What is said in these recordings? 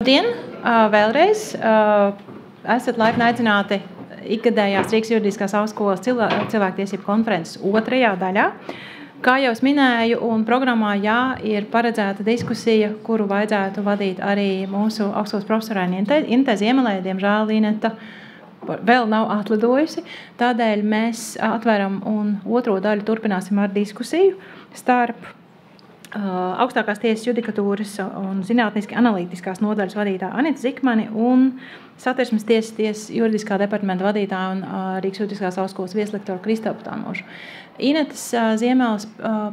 Labdien! Vēlreiz esat laipni aicināti ikgadējās Rīgas Juridiskās augstskolas cilvēktiesību konferences otrajā daļā. Kā jau es minēju, un programmā ir paredzēta diskusija, kuru vajadzētu vadīt arī mūsu augstskolas profesorēni Inete Ziemelē. Diemžēl Ineta vēl nav atlidojusi, tādēļ mēs atveram un otro daļu turpināsim ar diskusiju starp augstākās tiesas judikatūras un zinātniski analītiskās nodaļas vadītāja Anita Zikmani un Satversmes tiesas juridiskā departamenta vadītāja un Rīgas Juridiskās augstskolas vieslektoru Kristapu Tamošu. Inetas Ziemeles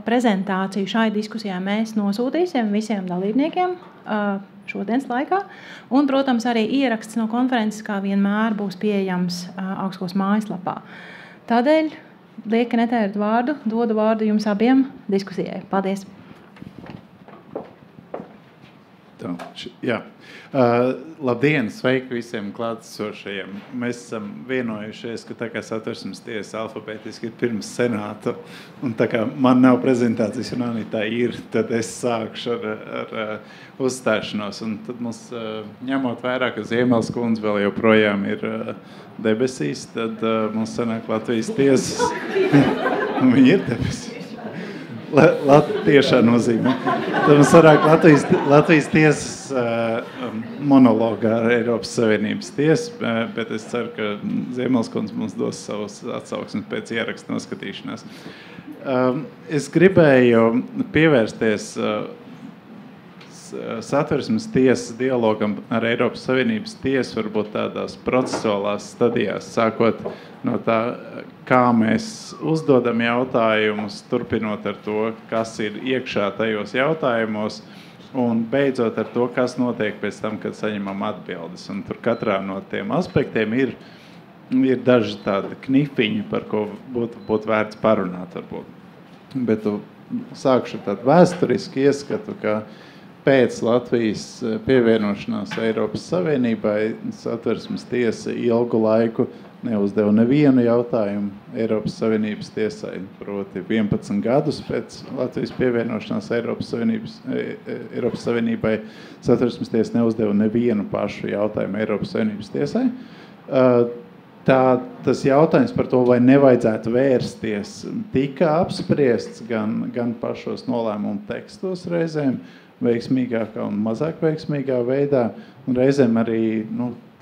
prezentāciju šai diskusijā mēs nosūtīsim visiem dalībniekiem šodienas laikā. Un, protams, arī ieraksts no konferences, kā vienmēr, būs pieejams augstskolas mājaslapā. Tādēļ, lieki netērt vārdu, dodu vārdu jums abiem diskusijai. Paldies! Jā. Labdien, sveiki visiem klātesošajiem. Mēs esam vienojušies, ka tā kā Satversmes tiesa alfabētiski ir pirms senāta, un tā kā man nav prezentācijas un Anitā ir, tad es sākšu ar uzstāšanos. Un tad mums, ņemot vērā, ka Ziemeles kundze vēl joprojām ir debesīs, tad mums sanāk Latvijas tiesas. Viņa ir debesīs. Tiešā nozīmē. Tad mums sarāk Latvijas tiesas monologā ar Eiropas Savienības tiesu, bet es ceru, ka Ziemeles kundze mums dos savus atsauksmes pēc ieraksta noskatīšanās. Es gribēju pievērsties Satversmes tiesas dialogam ar Eiropas Savienības tiesu, varbūt tādās procesuālās stadijās, sākot no tā, kā mēs uzdodam jautājumus, turpinot ar to, kas ir iekšā tajos jautājumos, un beidzot ar to, kas notiek pēc tam, kad saņemam atbildes. Un tur katrā no tiem aspektiem ir daži tādi knifiņi, par ko būtu vērts parunāt varbūt. Bet sākšu ar tādu vēsturisku ieskatu, ka pēc Latvijas pievienošanās Eiropas Savienībai Satversmes tiesa ilgu laiku neuzdeva nevienu jautājumu Eiropas Savienības tiesai, proti 11 gadus pēc Latvijas pievienošanās Eiropas Savienībai Satversmes tiesa neuzdeva nevienu pašu jautājumu Eiropas Savienības tiesai. Tas jautājums par to, vai nevajadzētu vērsties, tika apspriests gan pašos nolēmumu tekstos reizēm, veiksmīgākā un mazāk veiksmīgā veidā, un reizēm arī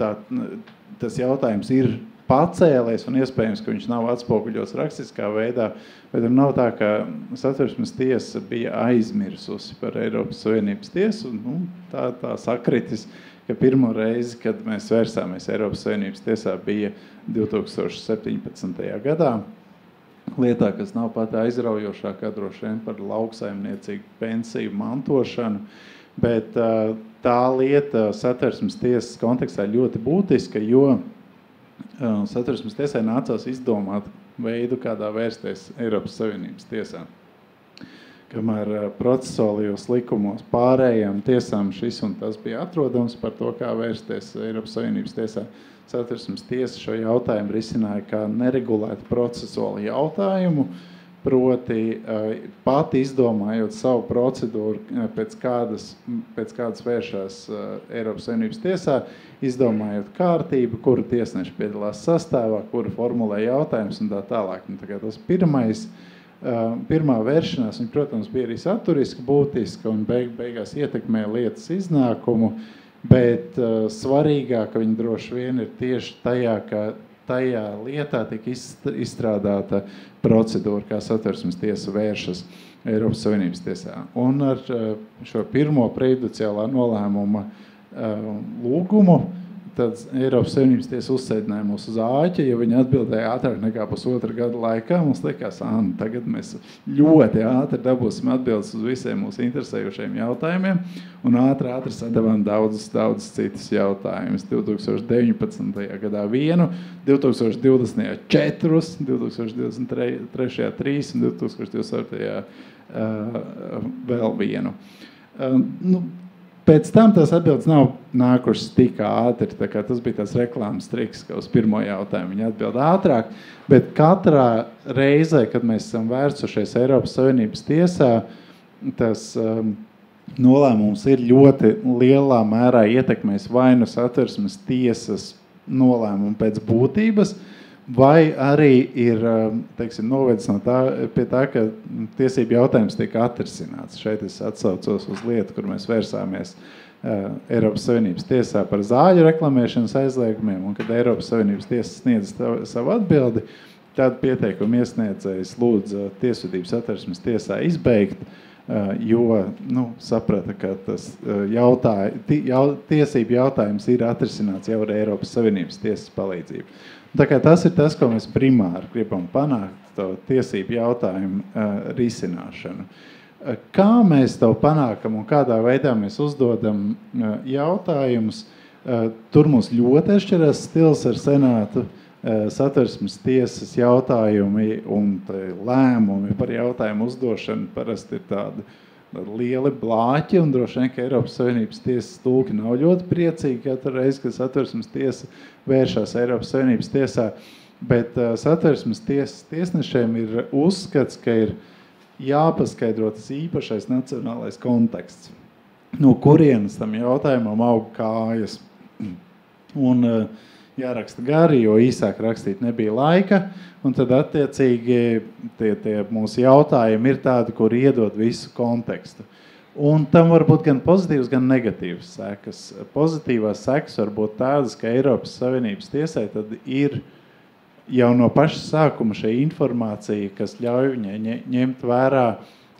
tas jautājums ir pacēlies, un iespējams, ka viņš nav atspoguļots rakstiskā veidā, bet nav tā, ka Satversmes tiesa bija aizmirsusi par Eiropas Savienības tiesu, un tā sakritis, ka pirmo reizi, kad mēs vērsāmies Eiropas Savienības tiesā, bija 2017. gadā, lietā, kas nav pat aizraujošākā droši vien par lauksaimniecīgu pensiju mantošanu, bet tā lieta Satversmes tiesas kontekstā ļoti būtiska, jo Satversmes tiesai nācās izdomāt veidu, kādā vērsties Eiropas Savienības tiesā. Kamēr procesuālajos likumos pārējām tiesām šis un tas bija atrodams par to, kā vērsties Eiropas Savienības tiesā, Satversmes tiesa šo jautājumu risināja kā neregulētu procesuālu jautājumu, proti pati izdomājot savu procedūru, pēc kādas vēršās Eiropas Savienības tiesā, izdomājot kārtību, kuru tiesneši piedalās sastāvā, kuru formulē jautājumus un tā tālāk. Tā kā tas pirmā vēršanās, un, protams, bija arī saturiski būtiska un beigās ietekmē lietas iznākumu, bet svarīgāk, ka viņi droši vien ir tieši tajā, ka tajā lietā tika izstrādāta procedūra, kā Satversmes tiesa vēršas Eiropas Savienības tiesā. Un ar šo pirmo prejudiciālā nolēmuma lūgumu, tad Eiropas Savienības tiesa uzsēdināja mūs uz āķa, ja viņi atbildēja ātrāk nekā pusotra gada laikā, mums likās, tagad mēs ļoti ātri dabūsim atbildes uz visiem mūsu interesējušajiem jautājumiem, un ātri sadavām daudzus citus jautājumus. 2019. gadā 1, 2020. 4, 2023. 3 un 2024. Vēl 1. Pēc tam tās atbildes nav nākušas tik ātri, tā kā tas bija tās reklāmas triks, ka uz pirmo jautājumu viņi atbild ātrāk, bet katrā reizē, kad mēs esam vērsušies Eiropas Savienības tiesā, tas nolēmums ir ļoti lielā mērā ietekmējis vai nu Satversmes tiesas nolēmumu pēc būtības, vai arī ir, teiksim, novedis no pie tā, ka tiesību jautājums tiek atrisināts. Šeit es atsaucos uz lietu, kur mēs vērsāmies Eiropas Savienības tiesā par zāļu reklamēšanas aizliegumiem, un kad Eiropas Savienības tiesa sniedz savu atbildi, tad pieteikumu iesniedzējs lūdza tiesvedības Satversmes tiesā izbeigt, jo saprata, ka tas tiesību jautājums ir atrisināts jau ar Eiropas Savienības tiesas palīdzību. Tā kā tas ir tas, ko mēs primāri gribam panākt, to tiesību jautājumu risināšanu. Kā mēs to panākam un kādā veidā mēs uzdodam jautājumus, tur mums ļoti atšķirās stils ar Senātu. Satversmes tiesas jautājumi un lēmumi par jautājumu uzdošanu parasti ir tādi lieli blāķi, un droši vien, ka Eiropas Savienības tiesas tulki nav ļoti priecīgi katru reizi, kad Satversmes tiesa vēršās Eiropas Savienības tiesā, bet Satversmes tiesas tiesnešiem ir uzskats, ka ir jāpaskaidro tas īpašais nacionālais konteksts, no kurienes tam jautājumam aug kājas. Un jāraksta gari, jo īsāk rakstīt nebija laika, un tad attiecīgi tie mūsu jautājumi ir tādi, kur iedod visu kontekstu. Un tam var būt gan pozitīvas, gan negatīvas sekas. Pozitīvās sekas var būt tādas, ka Eiropas Savienības tiesai tad ir jau no paša sākuma šī informācija, kas ļauj viņai ņemt vērā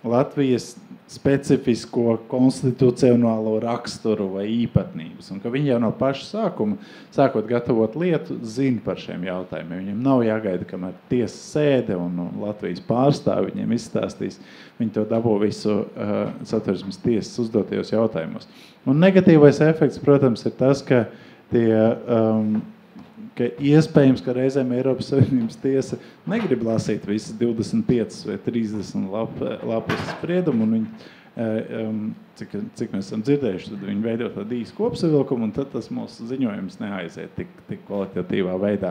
Latvijas specifisko konstitucionālo raksturu vai īpatnības, un ka viņi jau no paša sākuma, sākot gatavot lietu, zina par šiem jautājumiem. Viņiem nav jāgaida, kamēr tiesa sēde un Latvijas pārstāvi viņiem izstāstīs. Viņi to dabū visu Satversmes tiesas uzdotajos jautājumos. Un negatīvais efekts, protams, ir tas, ka ka iespējams, ka reizēm Eiropas Savienības tiesa negrib lasīt visas 25 vai 30 lapas spriedumu, un viņi, cik mēs esam dzirdējuši, tad viņi veido tādu īsu kopsavilkumu, un tad tas mūsu ziņojums neaiziet tik kvalitatīvā veidā.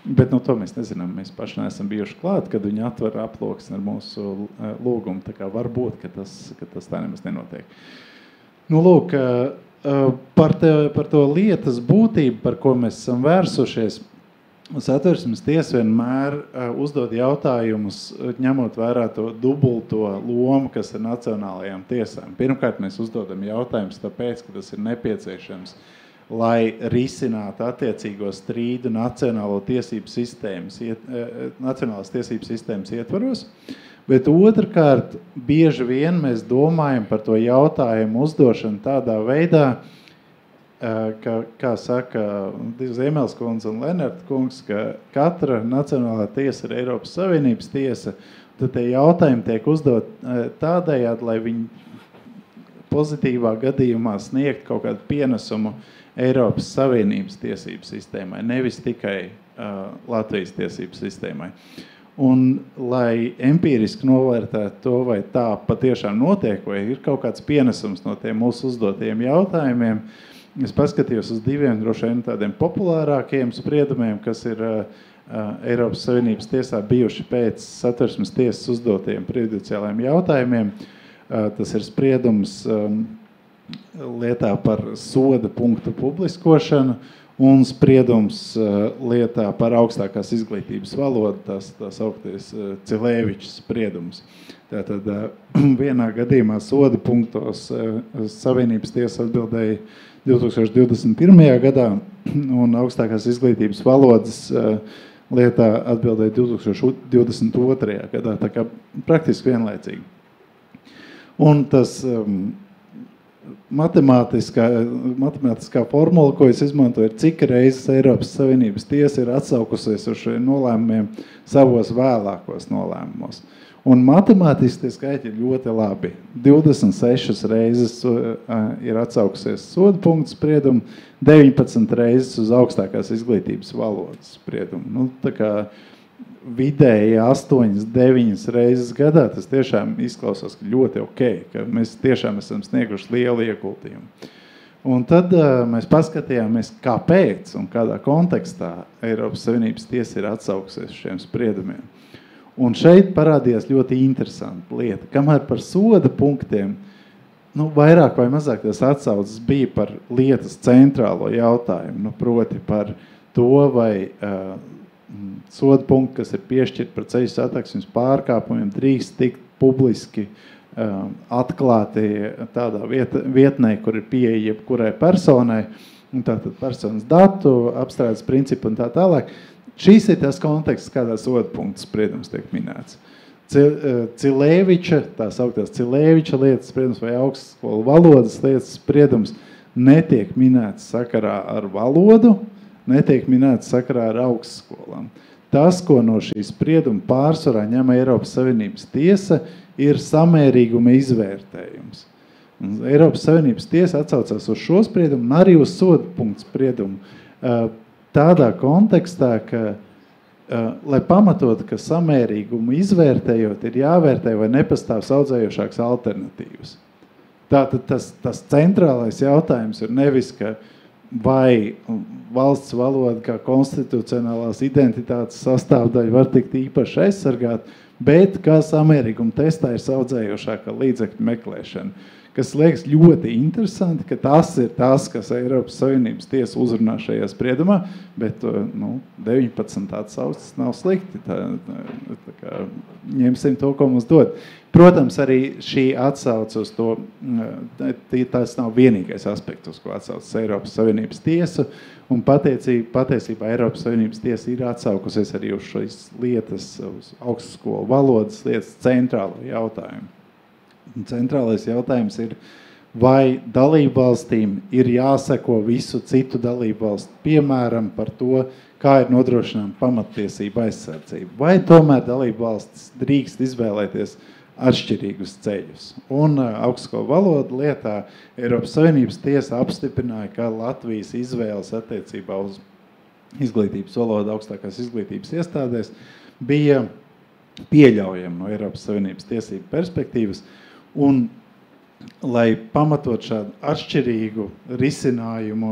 Bet to mēs nezinām, mēs paši neesam bijuši klāt, kad viņi atver aploksni ar mūsu lūgumu, tā kā varbūt, ka tas tā nemaz nenotiek. Lūk, par to lietas būtību, par ko mēs esam vērsušies, Satversmes tiesa vienmēr uzdod jautājumus, ņemot vērā to dubulto lomu, kas ir nacionālajām tiesām. Pirmkārt, mēs uzdodam jautājumus tāpēc, ka tas ir nepieciešams, lai risinātu attiecīgo strīdu nacionālās tiesības sistēmas ietvaros. Bet otrkārt, bieži vien mēs domājam par to jautājumu uzdošanu tādā veidā, kā saka Ziemeļs kundze un Lenarta kungs, ka katra nacionālā tiesa ir Eiropas Savienības tiesa, tad tie jautājumi tiek uzdot tādējādi, lai viņi pozitīvā gadījumā sniegt kaut kādu pienesumu Eiropas Savienības tiesību sistēmai, nevis tikai Latvijas tiesību sistēmai. Un, lai empīriski novērtētu to, vai tā patiešām notiek, vai ir kaut kāds pienesums no tiem mūsu uzdotajiem jautājumiem, es paskatījos uz diviem droši vien tādiem populārākiem spriedumiem, kas ir Eiropas Savienības tiesā bijuši pēc Satversmes tiesas uzdotajiem prejudiciālajiem jautājumiem. Tas ir spriedums lietā par soda punktu publiskošanu, un spriedums lietā par augstākās izglītības valodu, tās augtais Cilēvičs spriedums. Tātad vienā gadījumā soda punktos Savienības tiesa atbildēja 2021. gadā, un augstākās izglītības valodas lietā atbildēja 2022. gadā, tā kā praktiski vienlaicīgi. Un tas matemātiskā formula, ko es izmantoju, ir cik reizes Eiropas Savienības tiesa ir atsaukusies uz šiem nolēmumiem savos vēlākos nolēmumos. Un matemātiski tie skaitļi ir ļoti labi. 26 reizes ir atsaukusies soda punktu spriedumu, 19 reizes uz augstākās izglītības valodas spriedumu. Tā kā vidēji 8-9 reizes gadā, tas tiešām izklausās ļoti ok, ka mēs tiešām esam snieguši lielu ieguldījumu. Un tad mēs paskatījāmies, kāpēc un kādā kontekstā Eiropas Savienības tiesa ir atsaukusies šiem spriedumiem. Un šeit parādījās ļoti interesanta lieta. Kamēr par soda punktiem vairāk vai mazāk tas atsaucas bija par lietas centrālo jautājumu, proti par to, vai soda punkti, kas ir piešķirti par ceļu satiksmes pārkāpumiem, drīkst tikt publiski atklāti tādā vietnē, kur ir pieeja jebkurai personai, un tātad personas datu, apstrādes principu un tā tālāk. Šis ir tas konteksts, kādā soda punktu spriedums tiek minēts. Cilēviča, tās augtās Cilēviča lietas spriedums vai augstskolu valodas lietas spriedums netiek minēts sakarā ar valodu, netiek minēts sakarā ar augstskolām. Tas, ko no šī sprieduma pārsvarā ņem Eiropas Savienības tiesa, ir samērīguma izvērtējums. Un Eiropas Savienības tiesa atsaucās uz šo spriedumu un arī uz soda punktu spriedumu tādā kontekstā, ka lai pamatotu, ka samērīgumu izvērtējot, ir jāvērtē, vai nepastāv saudzējošākas alternatīvas. Tātad tas centrālais jautājums ir nevis, ka vai valsts valoda kā konstitucionālās identitātes sastāvdaļa var tikt īpaši aizsargāt, bet kā samērīguma testā ir saudzējošākā līdzekļu meklēšana. Kas liekas ļoti interesanti, ka tas ir tas, kas Eiropas Savienības tiesa uzrunā šajā spriedumā, bet 19 atsaucas nav slikti. Tā kā ņemsim to, ko mums dod. Protams, arī šī atsauca uz to, tas nav vienīgais aspekts, uz ko atsaucas Eiropas Savienības tiesu, un patiesībā Eiropas Savienības tiesa ir atsaukusies arī uz šīs lietas, uz augstskolu valodas lietas centrālo jautājumu. Centrālais jautājums ir, vai dalībvalstīm ir jāseko visu citu dalībvalstu, piemēram, par to, kā ir nodrošinām pamattiesība aizsardzība. Vai tomēr dalībvalstis drīkst izvēlēties atšķirīgus ceļus. Un augstskolu valodu lietā Eiropas Savienības tiesa apstiprināja, ka Latvijas izvēles attiecībā uz izglītības valodu augstākās izglītības iestādēs bija pieļaujama no Eiropas Savienības tiesību perspektīvas. Un, lai pamatot šādu atšķirīgu risinājumu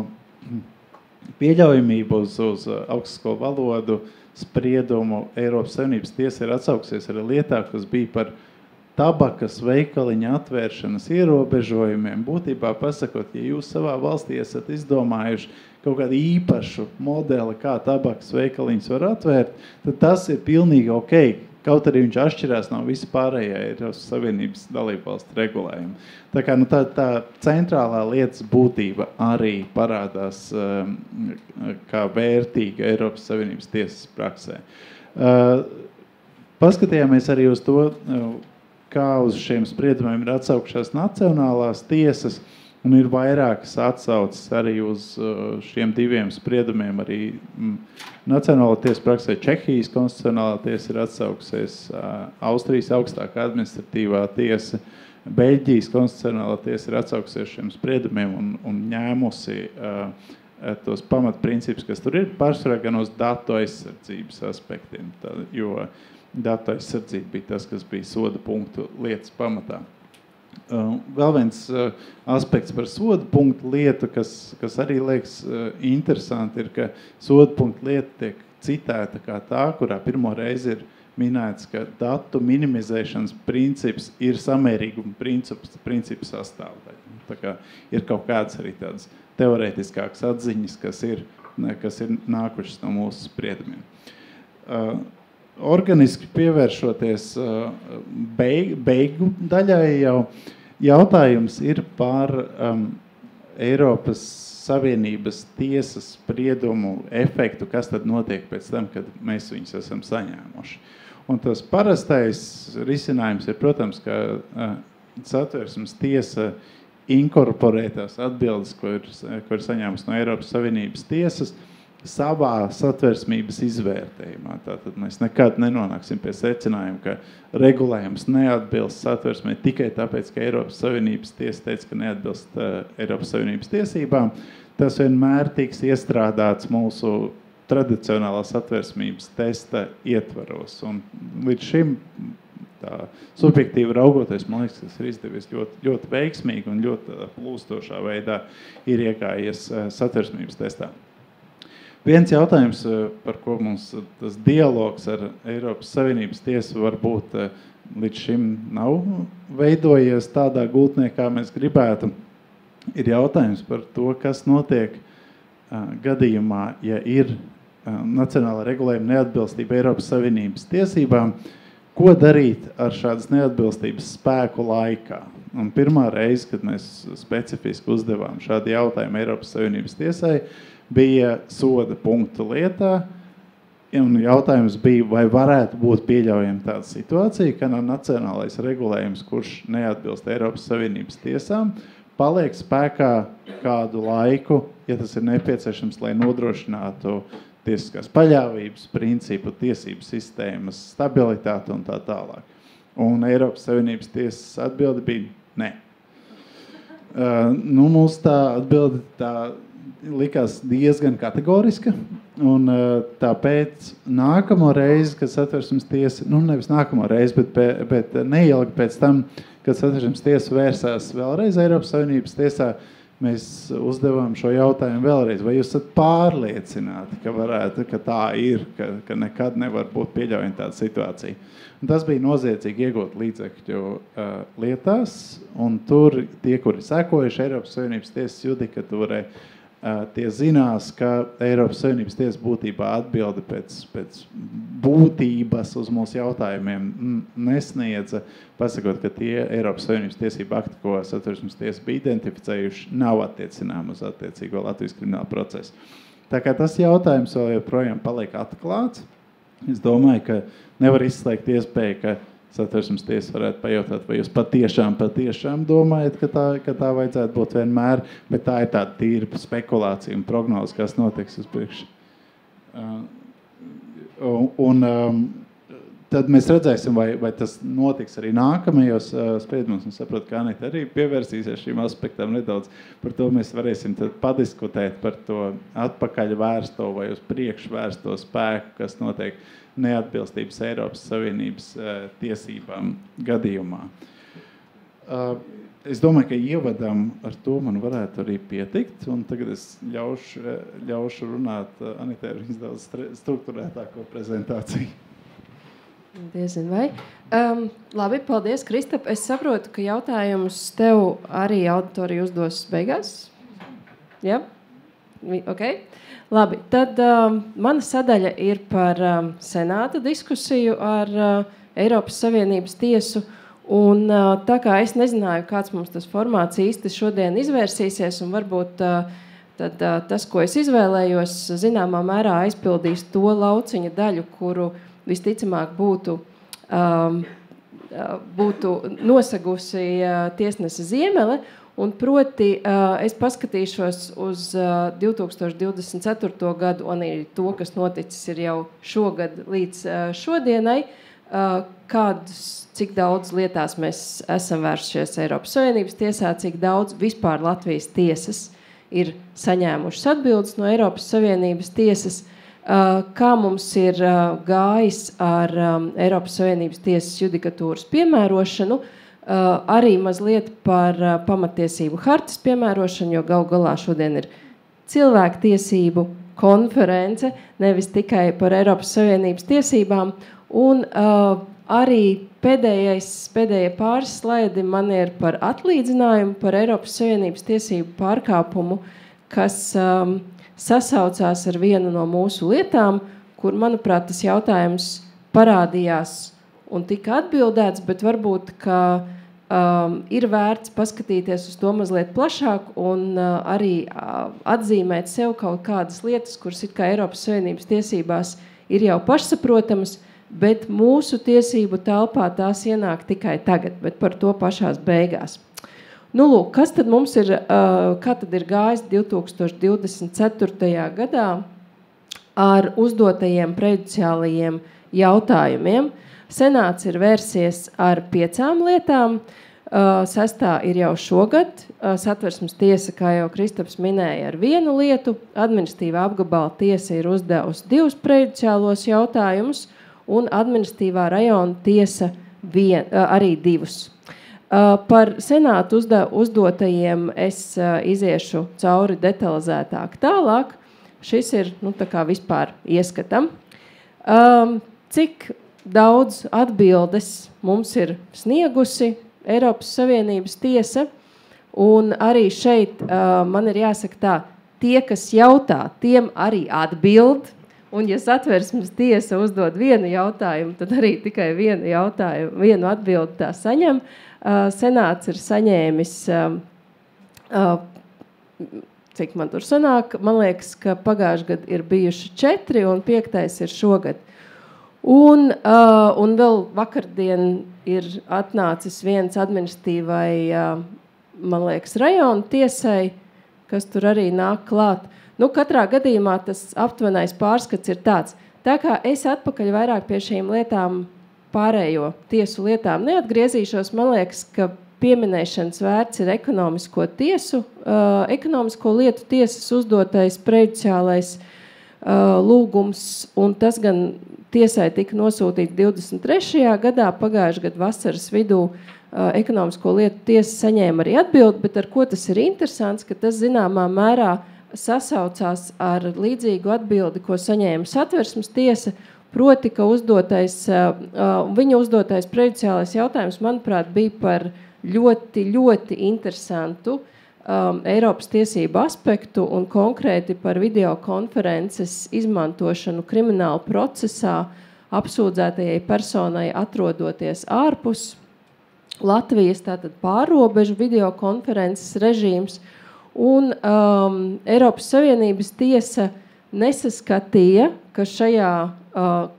pieļaujamību uz augstskolu valodu spriedumu, Eiropas Savienības tiesa ir atsauksies arī lietā, kas bija par tabakas veikaliņa atvēršanas ierobežojumiem. Būtībā pasakot, ja jūs savā valstī esat izdomājuši kaut kādu īpašu modeli, kā tabakas veikaliņus var atvērt, tad tas ir pilnīgi ok. Kaut arī viņš atšķirās no visa pārējā Eiropas Savienības dalībvalstu regulējuma. Tā kā tā centrālā lietas būtība arī parādās kā vērtīga Eiropas Savienības tiesas praksē. Paskatījāmies arī uz to, kā uz šiem spriedumiem ir atsaukšās nacionālās tiesas, un ir vairākas atsaucas arī uz šiem diviem spriedumiem. Arī Nacionālā tiesa praksē Čehijas konstitucionālā tiesa ir atsaukusies, Austrijas augstākā administratīvā tiesa, Beļģijas konstitucionālā tiesa ir atsaukusies šiem spriedumiem un ņēmusi tos pamatprincipus, kas tur ir, pārsvarā gan uz datu aizsardzības aspektiem, jo datu aizsardzība bija tas, kas bija soda punktu lietas pamatā. Vēl viens aspekts par soda punktu lietu, kas arī liekas interesanti, ir, ka soda punktu lieta tiek citēta kā tā, kurā pirmo reizi ir minēts, ka datu minimizēšanas princips ir samērīguma principu sastāvdaļa. Tā kā ir kaut kādas arī tādas teorētiskākas atziņas, kas ir nākušas no mūsu spriedumiem. Organiski pievēršoties beigu daļai jau, jautājums ir par Eiropas Savienības tiesas spriedumu efektu, kas tad notiek pēc tam, kad mēs viņus esam saņēmuši. Un tas parastais risinājums ir, protams, ka Satversmes tiesa inkorporē tās atbildes, ko ir saņēmusi no Eiropas Savienības tiesas, savā satversmības izvērtējumā. Tātad mēs nekad nenonāksim pie secinājuma, ka regulējums neatbilst satversmē tikai tāpēc, ka Eiropas Savienības tiesa teica, ka neatbilst Eiropas Savienības tiesībām. Tas vienmēr tiks iestrādāts mūsu tradicionālā satversmības testa ietvaros. Un līdz šim tā subjektīvi raugoties, man liekas, tas ir izdevies ļoti, ļoti veiksmīgi un ļoti plūstošā veidā ir iegājies satversmības testā. Viens jautājums, par ko mums tas dialogs ar Eiropas Savienības tiesu varbūt līdz šim nav veidojies tādā gultnē, kā mēs gribētu. Ir jautājums par to, kas notiek gadījumā, ja ir nacionāla regulējuma neatbilstība Eiropas Savienības tiesībām, ko darīt ar šādas neatbilstības spēku laikā. Un pirmā reize, kad mēs specifiski uzdevām šādu jautājumu Eiropas Savienības tiesai, bija soda punktu lietā, un jautājums bija, vai varētu būt pieļaujama tāda situācija, ka nacionālais regulējums, kurš neatbilst Eiropas Savienības tiesām, paliek spēkā kādu laiku, ja tas ir nepieciešams, lai nodrošinātu tiesiskās paļāvības principu, tiesību sistēmas stabilitāti un tā tālāk. Un Eiropas Savienības tiesas atbilde bija ne. Mums tā atbilde tā likās diezgan kategoriska, un tāpēc nākamo reizi, kad Satversmes tiesa, nevis nākamo reizi, bet neilgi pēc tam, kad Satversmes tiesa vērsās vēlreiz Eiropas Savienības tiesā, mēs uzdevām šo jautājumu vēlreiz. Vai jūs esat pārliecināti, ka tā ir, ka nekad nevar būt pieļaujama tāda situācija? Un tas bija noziedzīgi iegūt līdzekļu lietās, un tur tie, kuri sekojuši Eiropas Savienības tiesas judikatūrai, tie zinās, ka Eiropas Savienības tiesa būtībā atbilde pēc būtības uz mūsu jautājumiem nesniedza, pasakot, ka tie Eiropas Savienības tiesību akti, ko Satversmes tiesa bija identificējuši, nav attiecinām uz attiecīgo Latvijas kriminālu procesu. Tā kā tas jautājums vēl joprojām paliek atklāts, es domāju, ka nevar izslēgt iespēju, ka Satversmes tiesa varētu pajautāt, vai jūs patiešām domājat, ka tā vajadzētu būt vienmēr, bet tā ir tāda tīra spekulācija un prognoze, kas notiks uz priekšu. Tad mēs redzēsim, vai tas notiks arī nākamajos spriedumos, un saprotu, ka Anita arī pievērsīsies šīm aspektām nedaudz. Par to mēs varēsim tad padiskutēt par to atpakaļ vērsto vai uz priekšu vērsto spēku, kas notiek neatbilstības Eiropas Savienības tiesībām gadījumā. Es domāju, ka ievadam ar to man varētu arī pietikt, un tagad es ļaušu runāt Anitai ar viņas daudz strukturētāko prezentāciju. Diezin vai. Labi, paldies, Kristap. Es saprotu, ka jautājumus tev arī auditori uzdos beigās. Ja? Ok. Labi, tad mana sadaļa ir par senāta diskusiju ar Eiropas Savienības tiesu. Un tā kā es nezināju, kāds mums tas formāts īsti šodien izvērsīsies, un varbūt tad tas, ko es izvēlējos, zināmā mērā aizpildīs to lauciņa daļu, kuru visticamāk būtu nosagusi tiesnese Ziemele, un proti es paskatīšos uz 2024. gadu, un arī to, kas noticis ir jau šogad līdz šodienai, cik daudz lietās mēs esam vērsušies Eiropas Savienības tiesā, cik daudz vispār Latvijas tiesas ir saņēmušas atbildes no Eiropas Savienības tiesas, kā mums ir gājis ar Eiropas Savienības tiesas judikatūras piemērošanu, arī mazliet par pamatiesību hartas piemērošanu, jo galu galā šodien ir cilvēktiesību konference, nevis tikai par Eiropas Savienības tiesībām, un arī pēdējie pāris slaidi man ir par atlīdzinājumu par Eiropas Savienības tiesību pārkāpumu, kas sasaucās ar vienu no mūsu lietām, kur, manuprāt, tas jautājums parādījās un tika atbildēts, bet varbūt, ka ir vērts paskatīties uz to mazliet plašāk un arī atzīmēt sev kaut kādas lietas, kuras it kā Eiropas Savienības tiesībās ir jau pašsaprotamas, bet mūsu tiesību telpā tās ienāk tikai tagad, bet par to pašās beigās. Lūk, kas tad mums ir, kā tad ir gājis 2024. gadā ar uzdotajiem prejudiciālajiem jautājumiem? Senāts ir vērsies ar 5 lietām, 6. ir jau šogad, Satversmes tiesa, kā jau Kristaps minēja, ar 1 lietu, administratīvā apgabala tiesa ir uzdevusi 2 prejudiciālos jautājumus, un administratīvā rajona tiesa arī 2. Par senātu uzdotajiem es iziešu cauri detalizētāk tālāk. Šis ir tā kā vispār ieskatam. Cik daudz atbildes mums ir sniegusi Eiropas Savienības tiesa, un arī šeit man ir jāsaka tā, tie, kas jautā, tiem arī atbild, un ja Satversmes tiesa uzdod vienu jautājumu, tad arī tikai vienu atbildi tā saņem. Senāts ir saņēmis, cik man tur sanāk, man liekas, ka pagājuši gadu ir bijuši 4 un 5. ir šogad. Un vēl vakardien ir atnācis viens administratīvai, man liekas, rajona tiesai, kas tur arī nāk klāt. Nu, katrā gadījumā tas aptuvenais pārskats ir tāds. Tā kā es atpakaļ vairāk pie šīm lietām pārējo tiesu lietām neatgriezīšos, man liekas, ka pieminēšanas vērts ir ekonomisko lietu tiesas uzdotais prejudiciālais lūgums, un tas gan tiesai tika nosūtīts 23. gadā, pagājušajā gadu vasaras vidū ekonomisko lietu tiesa saņēma arī atbildi, bet ar ko tas ir interesants, ka tas zināmā mērā sasaucās ar līdzīgu atbildi, ko saņēma Satversmes tiesa, proti, ka viņa uzdotais prejudiciālais jautājums, manuprāt, bija par ļoti, ļoti interesantu Eiropas tiesību aspektu un konkrēti par videokonferences izmantošanu krimināla procesā apsūdzētajai personai atrodoties ārpus Latvijas, tātad pārrobežu videokonferences režīms, un Eiropas Savienības tiesa nesaskatīja, ka šajā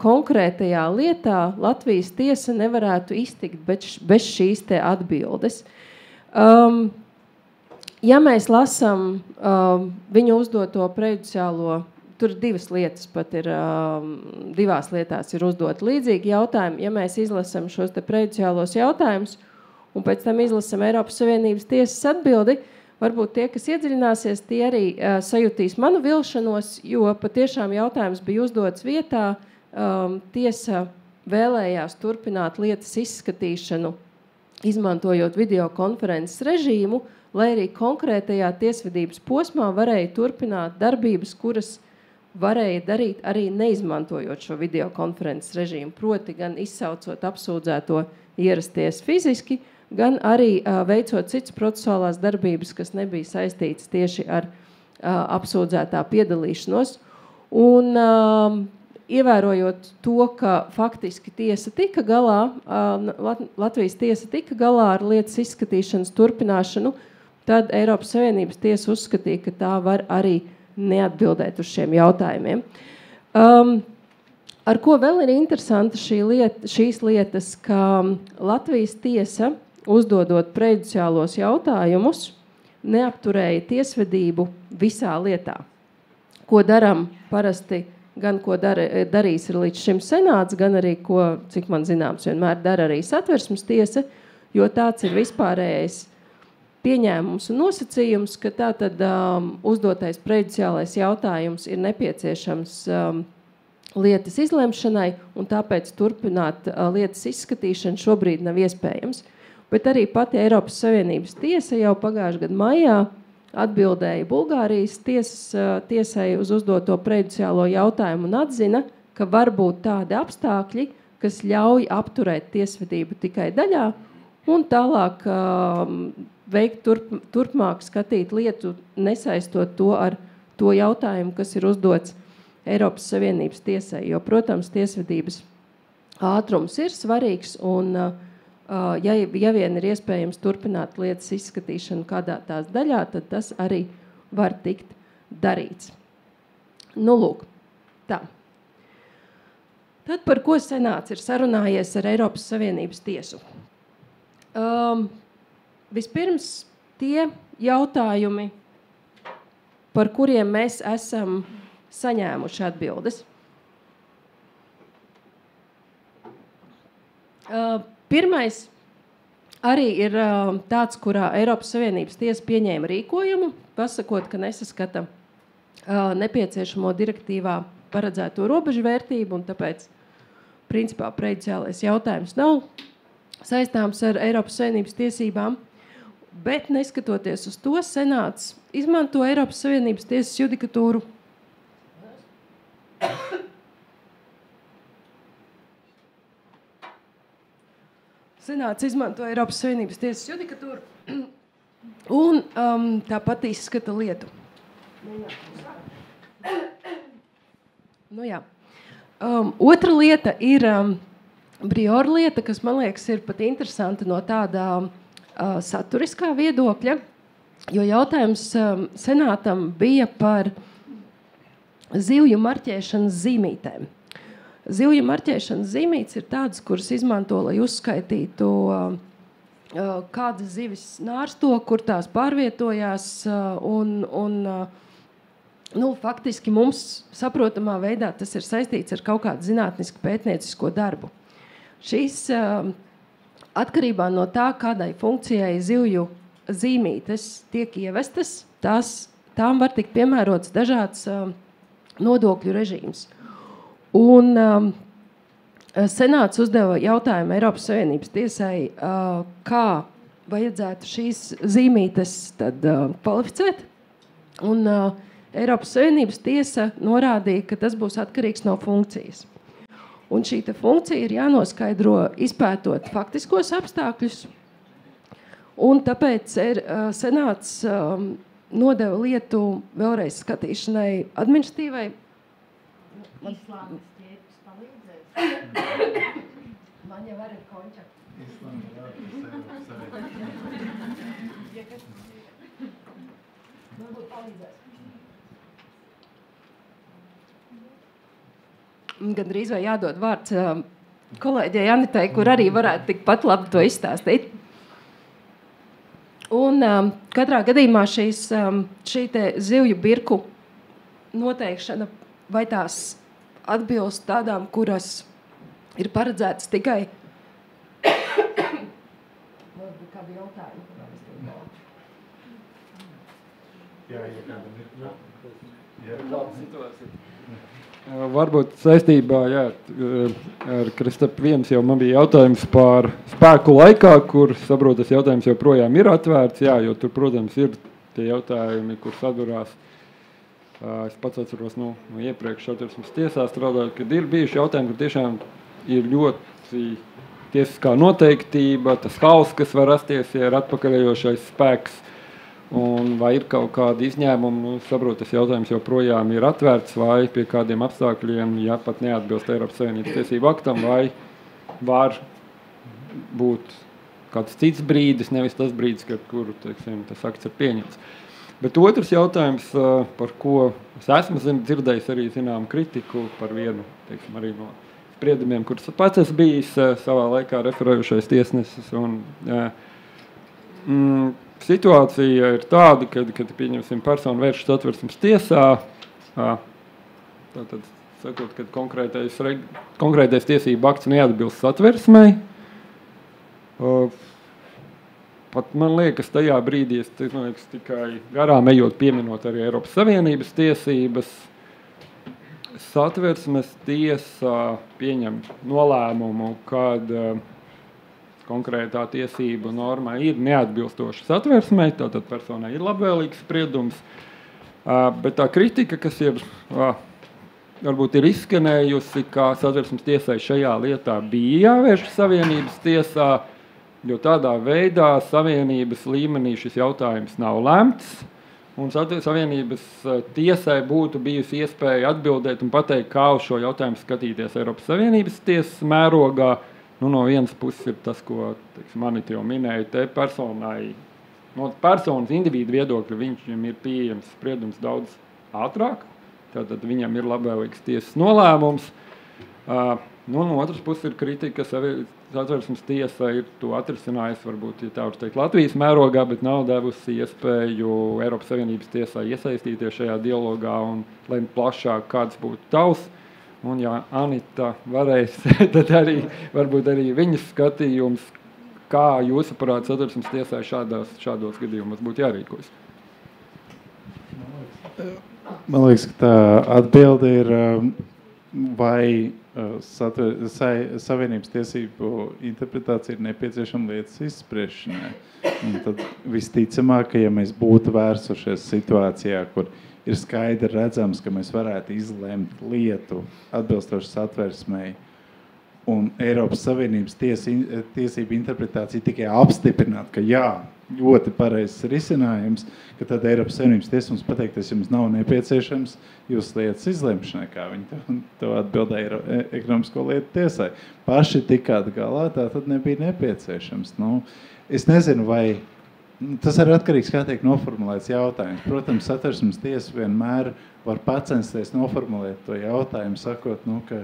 konkrētajā lietā Latvijas tiesa nevarētu iztikt bez šīs te atbildes. Ja mēs lasām viņu uzdoto prejudiciālo, tur divas lietas pat ir, divās lietās ir uzdot līdzīgi jautājumi, ja mēs izlasām šos te prejudiciālos jautājumus un pēc tam izlasām Eiropas Savienības tiesas atbildi, varbūt tie, kas iedziļināsies, tie arī sajutīs manu vilšanos, jo patiešām jautājums bija uzdots vietā. Tiesa vēlējās turpināt lietas izskatīšanu, izmantojot videokonferences režīmu, lai arī konkrētajā tiesvedības posmā varēja turpināt darbības, kuras varēja darīt arī neizmantojot šo videokonferences režīmu, proti gan izsaucot apsūdzēto ierasties fiziski, gan arī veicot citas procesuālās darbības, kas nebija saistītas tieši ar apsūdzētā piedalīšanos. Un ievērojot to, ka faktiski tiesa tika galā, Latvijas tiesa tika galā ar lietas izskatīšanas turpināšanu, tad Eiropas Savienības tiesa uzskatīja, ka tā var arī neatbildēt uz šiem jautājumiem. Ar ko vēl ir interesanta šīs lietas, ka Latvijas tiesa uzdodot prejudiciālos jautājumus, neapturēja tiesvedību visā lietā. Ko daram parasti, gan ko darīs ir līdz šim senāts, gan arī, ko, cik man zināms, vienmēr dara arī Satversmes tiesa, jo tāds ir vispārējais pieņēmums un nosacījums, ka tātad uzdotais prejudiciālais jautājums ir nepieciešams lietas izlemšanai, un tāpēc turpināt lietas izskatīšanu šobrīd nav iespējams. Bet arī pati Eiropas Savienības tiesa jau pagājušajā gadu maijā atbildēja Bulgārijas tiesai uz uzdoto prejudiciālo jautājumu un atzina, ka var būt tādi apstākļi, kas ļauj apturēt tiesvedību tikai daļā un tālāk veikt turpmāk skatīt lietu, nesaistot to ar to jautājumu, kas ir uzdots Eiropas Savienības tiesai. Jo, protams, tiesvedības ātrums ir svarīgs un ja vien ir iespējams turpināt lietas izskatīšanu kādā tās daļā, tad tas arī var tikt darīts. Nu, lūk, tā. Tad par ko senāts ir sarunājies ar Eiropas Savienības tiesu? Vispirms tie jautājumi, par kuriem mēs esam saņēmuši atbildes. Pirmais arī ir tāds, kurā Eiropas Savienības tiesa pieņēma rīkojumu, pasakot, ka nesaskata nepieciešamo direktīvā paredzēto robežu vērtību, un tāpēc, principā, prejudiciālais jautājums nav saistāms ar Eiropas Savienības tiesībām, bet neskatoties uz to, senāts izmanto Eiropas Savienības tiesas judikatūru Senāts izmanto Eiropas Savienības tiesas judikatūru un tāpat izskata lietu. Nu jā. Otra lieta ir Briora lieta, kas, man liekas, ir pat interesanta no tāda saturiskā viedokļa, jo jautājums senātam bija par zivju marķēšanas zīmītēm. Zivju marķēšanas zīmītes ir tādas, kuras izmanto, lai uzskaitītu, kādas zivis nārsto, kur tās pārvietojās, faktiski mums saprotamā veidā tas ir saistīts ar kaut kādu zinātnisku pētniecisko darbu. Šīs atkarībā no tā, kādai funkcijai zivju zīmītes tiek ievestas, tām var tikt piemērots dažāds nodokļu režīms. Un Senāts uzdeva jautājumu Eiropas Savienības tiesai, kā vajadzētu šīs zīmītes tad kvalificēt. Un Eiropas Savienības tiesa norādīja, ka tas būs atkarīgs no funkcijas. Un šī funkcija ir jānoskaidro izpētot faktiskos apstākļus. Un tāpēc Senāts nodeva lietu vēlreiz skatīšanai administratīvai. Īslandes ķēpes palīdzēs. Man jau arī konča. Varbūt palīdzēs. Gandrīz vai jādod vārds kolēģei Anitai, kur arī varētu tikpat labi to izstāstīt. Un katrā gadījumā šī te zivju birku noteikšana, vai tās atbilst tādām, kuras ir paredzētas tikai... Kādi jautājumi? Jā, kādam ir. Varbūt saistībā ar Kristapu viens jau man bija jautājums par spēku laikā, kur, saprotu, tas jautājums joprojām ir atvērts, jā, jo tur, protams, ir tie jautājumi, kur sadurās. Es pats atceros no iepriekš Satversmes tiesā strādājot, kad ir bijuši jautājumi, kur tiešām ir ļoti tiesiskā noteiktība, tas hauss, kas var rasties, ja ir atpakaļējošais spēks. Un vai ir kaut kādi izņēmumi, saprotu, tas jautājums joprojām ir atvērts, vai pie kādiem apstākļiem, ja pat neatbilst Eiropas Savienības tiesību aktam, vai var būt kāds cits brīdis, nevis tas brīdis, kuru, teiksim, tas akts ir pieņemts. Bet otrs jautājums, par ko es esmu dzirdējis arī zinām kritiku par vienu, teiksim, arī no spriedumiem, kurus pats esmu bijis savā laikā referējušais tiesnesis. Situācija ir tāda, kad pieņemsim personu vēršas Satversmes tiesā, tātad sakot, kad konkrētais tiesību akts neatbilst Satversmei. Pat man liekas, tajā brīdī es tikai garām ejot pieminot arī Eiropas Savienības tiesības. Satversmes tiesa pieņem nolēmumu, kad konkrētā tiesība norma ir neatbilstoša Satversmei, tātad personai ir labvēlīgs spriedums, bet tā kritika, kas varbūt ir izskanējusi, kā Satversmes tiesai šajā lietā bija jāvērš Savienības tiesā, jo tādā veidā Savienības līmenī šis jautājums nav lemts, un Savienības tiesai būtu bijusi iespēja atbildēt un pateikt, kā uz šo jautājumu skatīties Eiropas Savienības tiesas mērogā. No vienas puses ir tas, ko Anita jau minēja, te personai, no personas individu viedokļa viņam ir pieejams spriedums daudz ātrāk, tātad viņam ir labvēlīgs tiesas nolēmums. No otras puses ir kritika, ka Satversmes tiesa ir to atrisinājusi, varbūt, ja tā var teikt, Latvijas mērogā, bet nav devusi iespēju Eiropas Savienības tiesā iesaistīties šajā dialogā un lemt plašāk, kāds būtu tavs. Un, ja Anita varēs, tad varbūt arī viņas skatījums, kā jūsuprāt Satversmes tiesai šādos gadījumos būtu jārīkojas. Man liekas, ka tā atbilde ir, vai Savienības tiesību interpretācija ir nepieciešama lietas izspriešanai. Un tad visticamāk, ka ja mēs būtu vērsušies situācijā, kur ir skaidri redzams, ka mēs varētu izlemt lietu atbilstoši Satversmei un Eiropas Savienības tiesību interpretācija tikai apstiprināt, ka jā, ļoti pareizs risinājums, ka tad Eiropas Savienības tiesa mums pateikties, jums nav nepieciešams jūsu lietas izlemšanai, kā viņi to atbildēja ekonomisko lietu tiesai. Paši tikāt galā, tā tad nebija nepieciešams. Es nezinu, vai tas ir atkarīgs, kā tiek noformulēts jautājums. Protams, Satversmes tiesa vienmēr var pacensties noformulēt to jautājumu, sakot, ka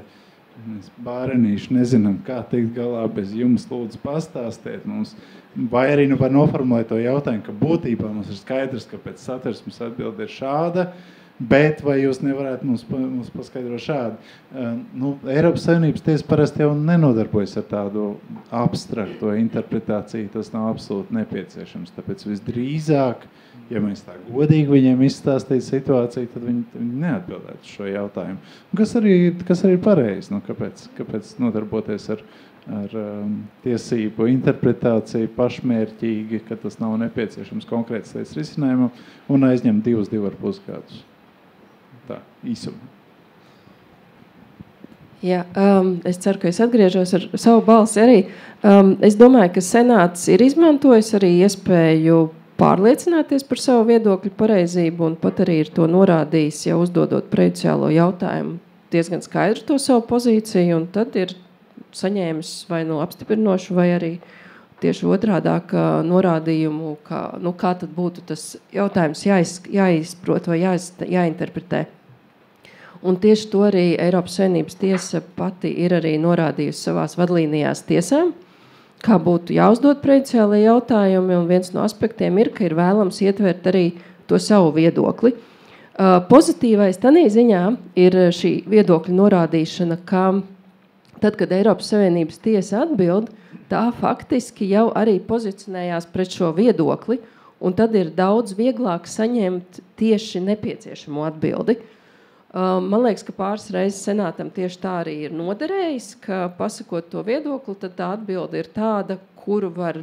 mēs bārenīši nezinām, kā tikt galā bez jums, lūdzu pastāstiet mums. Vai arī var noformulēt to jautājumu, ka būtībā mums ir skaidrs, ka pēc Satversmes atbilde ir šāda, bet vai jūs nevarētu mums paskaidrot šādi? Eiropas Savienības tiesa parasti jau nenodarbojas ar tādu abstrakto interpretāciju, tas nav absolūti nepieciešams. Tāpēc visdrīzāk, ja mēs tā godīgi viņiem izstāstītu situāciju, tad viņi neatbildētu šo jautājumu. Kas arī ir pareizi? Kāpēc nodarboties ar tiesību interpretāciju pašmērķīgi, ka tas nav nepieciešams konkrēts lietas risinājumam un aizņem 2,5 gadus? Tā, īsumā. Jā, es ceru, ka es atgriežos ar savu balsi arī. Es domāju, ka Senāts ir izmantojis arī iespēju pārliecināties par savu viedokļu pareizību un pat arī ir to norādījis, jau uzdodot prejudiciālo jautājumu, diezgan skaidru to savu pozīciju, un tad ir saņēmis vai apstiprinošu, vai arī tieši otrādāk norādījumu, kā tad būtu tas jautājums jāizprot vai jāinterpretē. Un tieši to arī Eiropas Savienības tiesa pati ir arī norādījusi savās vadlīnijās tiesām, kā būtu jāuzdod prejudiciālie jautājumi, un viens no aspektiem ir, ka ir vēlams ietvert arī to savu viedokli. Pozitīvais tanī ziņā ir šī viedokļa norādīšana, ka tad, kad Eiropas Savienības tiesa atbild, tā faktiski jau arī pozicionējās pret šo viedokli, un tad ir daudz vieglāk saņemt tieši nepieciešamo atbildi. Man liekas, ka pāris reizes Senātam tieši tā arī ir noderējis, ka pasakot to viedokli, tad tā atbilde ir tāda, kuru var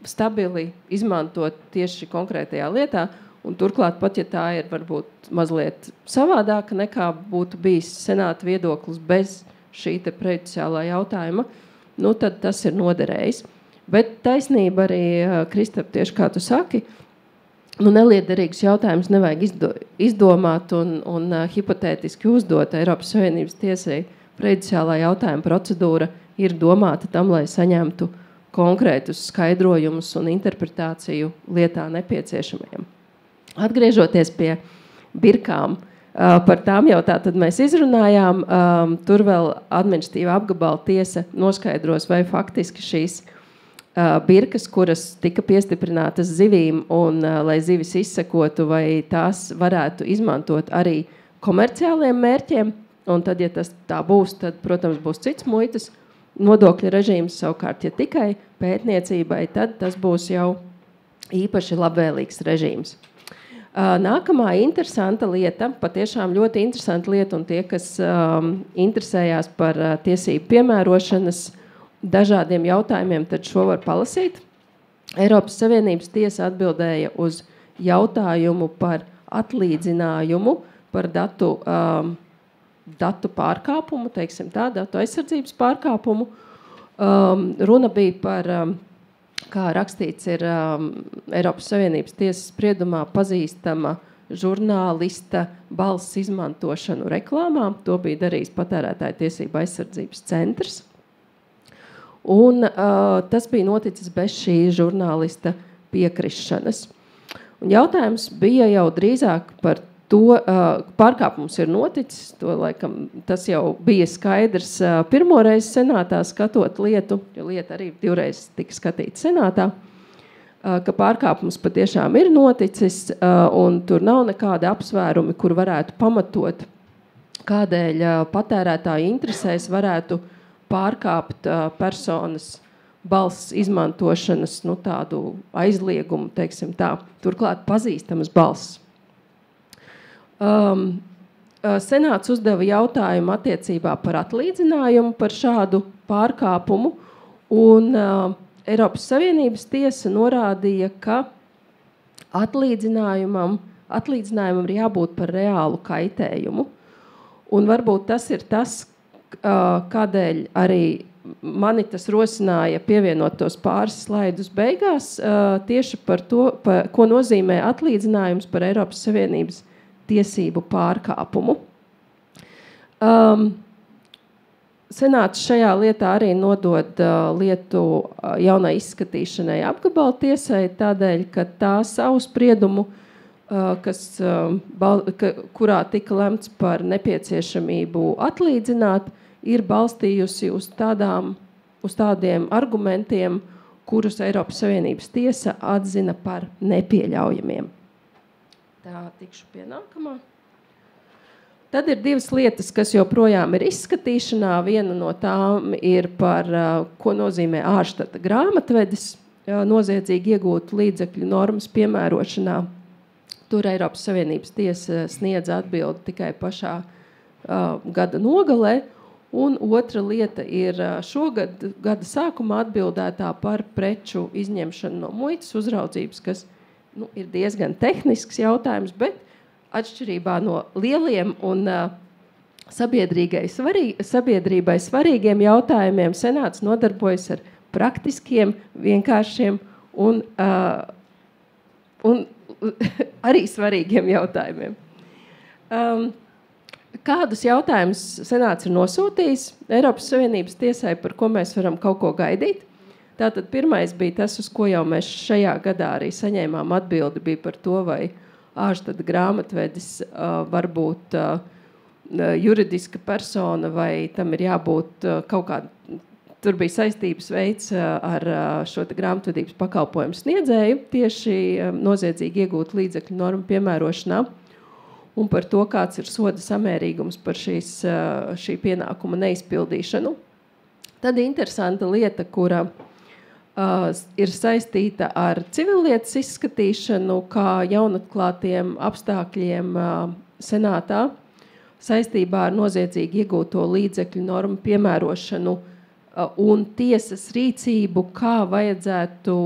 stabili izmantot tieši konkrētajā lietā, un turklāt pat, ja tā ir varbūt mazliet savādāka nekā būtu bijis Senāta viedoklis bez šī te prejudiciālā jautājuma, tad tas ir noderējis. Bet taisnība arī, Kristap, tieši kā tu saki, neliederīgus jautājumus nevajag izdomāt un hipotētiski uzdot. Eiropas Savienības tiesai prejudiciālā jautājuma procedūra ir domāta tam, lai saņemtu konkrētus skaidrojumus un interpretāciju lietā nepieciešamajiem. Atgriežoties pie birkām, par tām jau tātad mēs izrunājām, tur vēl administratīva apgabala tiesa noskaidros, vai faktiski šīs birkas, kuras tika piestiprinātas zivīm un lai zivis izsekotu, vai tās varētu izmantot arī komerciāliem mērķiem. Un tad, ja tas tā būs, tad, protams, būs cits muitas nodokļu režīms, savukārt, ja tikai pētniecībai, tad tas būs jau īpaši labvēlīgs režīms. Nākamā interesanta lieta, patiešām ļoti interesanta lieta, un tie, kas interesējās par tiesību piemērošanas dažādiem jautājumiem, tad šo var palasīt. Eiropas Savienības tiesa atbildēja uz jautājumu par atlīdzinājumu, par datu pārkāpumu, teiksim tā, datu aizsardzības pārkāpumu. Runa bija par, kā rakstīts ir Eiropas Savienības tiesas spriedumā pazīstama žurnālista balss izmantošanu reklāmā. To bija darījis Patērētāju tiesību aizsardzības centrs. Un tas bija noticis bez šī žurnālista piekrišanas. Un jautājums bija jau drīzāk par to, pārkāpums ir noticis, to laikam tas jau bija skaidrs pirmoreiz Senātā skatot lietu, jo lieta arī 2 reizes tika skatīta Senātā, ka pārkāpums patiešām ir noticis, un tur nav nekādi apsvērumi, kur varētu pamatot, kādēļ patērētāju interesēs varētu pārkāpt personas balss izmantošanas, tādu aizliegumu, teiksim tā, turklāt pazīstamas balss. Senāts uzdeva jautājumu attiecībā par atlīdzinājumu par šādu pārkāpumu, un Eiropas Savienības tiesa norādīja, ka atlīdzinājumam ir jābūt par reālu kaitējumu. Un varbūt tas ir tas, kādēļ arī mani tas rosināja pievienot tos pāris slaidus beigās, tieši par to, ko nozīmē atlīdzinājums par Eiropas Savienības tiesību pārkāpumu. Senāts šajā lietā arī nodod lietu jaunai izskatīšanai apgabala tiesai, tādēļ, ka tā savu spriedumu, kurā tika lemts par nepieciešamību atlīdzināt, ir balstījusi uz tādiem argumentiem, kurus Eiropas Savienības tiesa atzina par nepieļaujamiem. Tā tikšu pie nākamā. Tad ir divas lietas, kas joprojām ir izskatīšanā. Viena no tām ir par, ko nozīmē ārštata grāmatvedis, noziedzīgi iegūtu līdzekļu normas piemērošanā. Tur Eiropas Savienības tiesa sniedz atbildi tikai pašā gada nogalē. Un otra lieta ir šogad gada sākumā atbildētā par preču izņemšanu no muitas uzraudzības, kas ir diezgan tehnisks jautājums, bet atšķirībā no lieliem un sabiedrībai svarīgiem jautājumiem Senāts nodarbojas ar praktiskiem, vienkāršiem un arī svarīgiem jautājumiem. Kādus jautājumus Senāts ir nosūtījis Eiropas Savienības tiesai, par ko mēs varam kaut ko gaidīt? Tātad pirmais bija tas, uz ko jau mēs šajā gadā arī saņēmām atbildi, bija par to, vai ārštata grāmatvedis var būt juridiska persona, vai tam ir jābūt kaut kāda, tur bija saistības veids ar šo grāmatvedības pakalpojumu sniedzēju, tieši noziedzīgi iegūt līdzekļu normu piemērošanā, un par to, kāds ir soda samērīgums par šī pienākuma neizpildīšanu. Tad interesanta lieta, kura ir saistīta ar civillietas izskatīšanu, kā jaunatklātiem apstākļiem Senātā saistībā ar noziedzīgi iegūto līdzekļu normu piemērošanu un tiesas rīcību, kā vajadzētu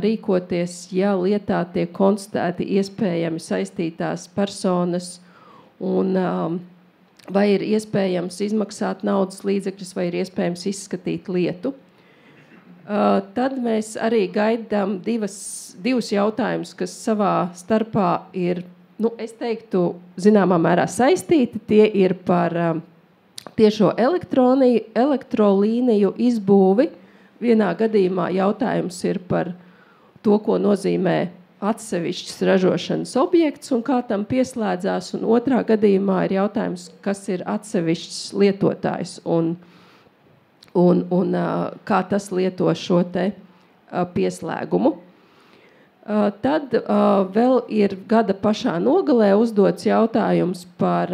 rīkoties, ja lietā tiek konstatēti iespējami saistītās personas un vai ir iespējams izmaksāt naudas līdzekļus, vai ir iespējams izskatīt lietu. Tad mēs arī gaidām divus jautājumus, kas savā starpā ir, es teiktu, zināmā mērā saistīti. Tie ir par tiešo elektrolīniju izbūvi. Vienā gadījumā jautājums ir par to, ko nozīmē atsevišķs ražošanas objekts un kā tam pieslēdzās. Un otrā gadījumā ir jautājums, kas ir atsevišķs lietotājs un kā tas lieto šo te pieslēgumu. Tad vēl ir gada pašā nogalē uzdots jautājums par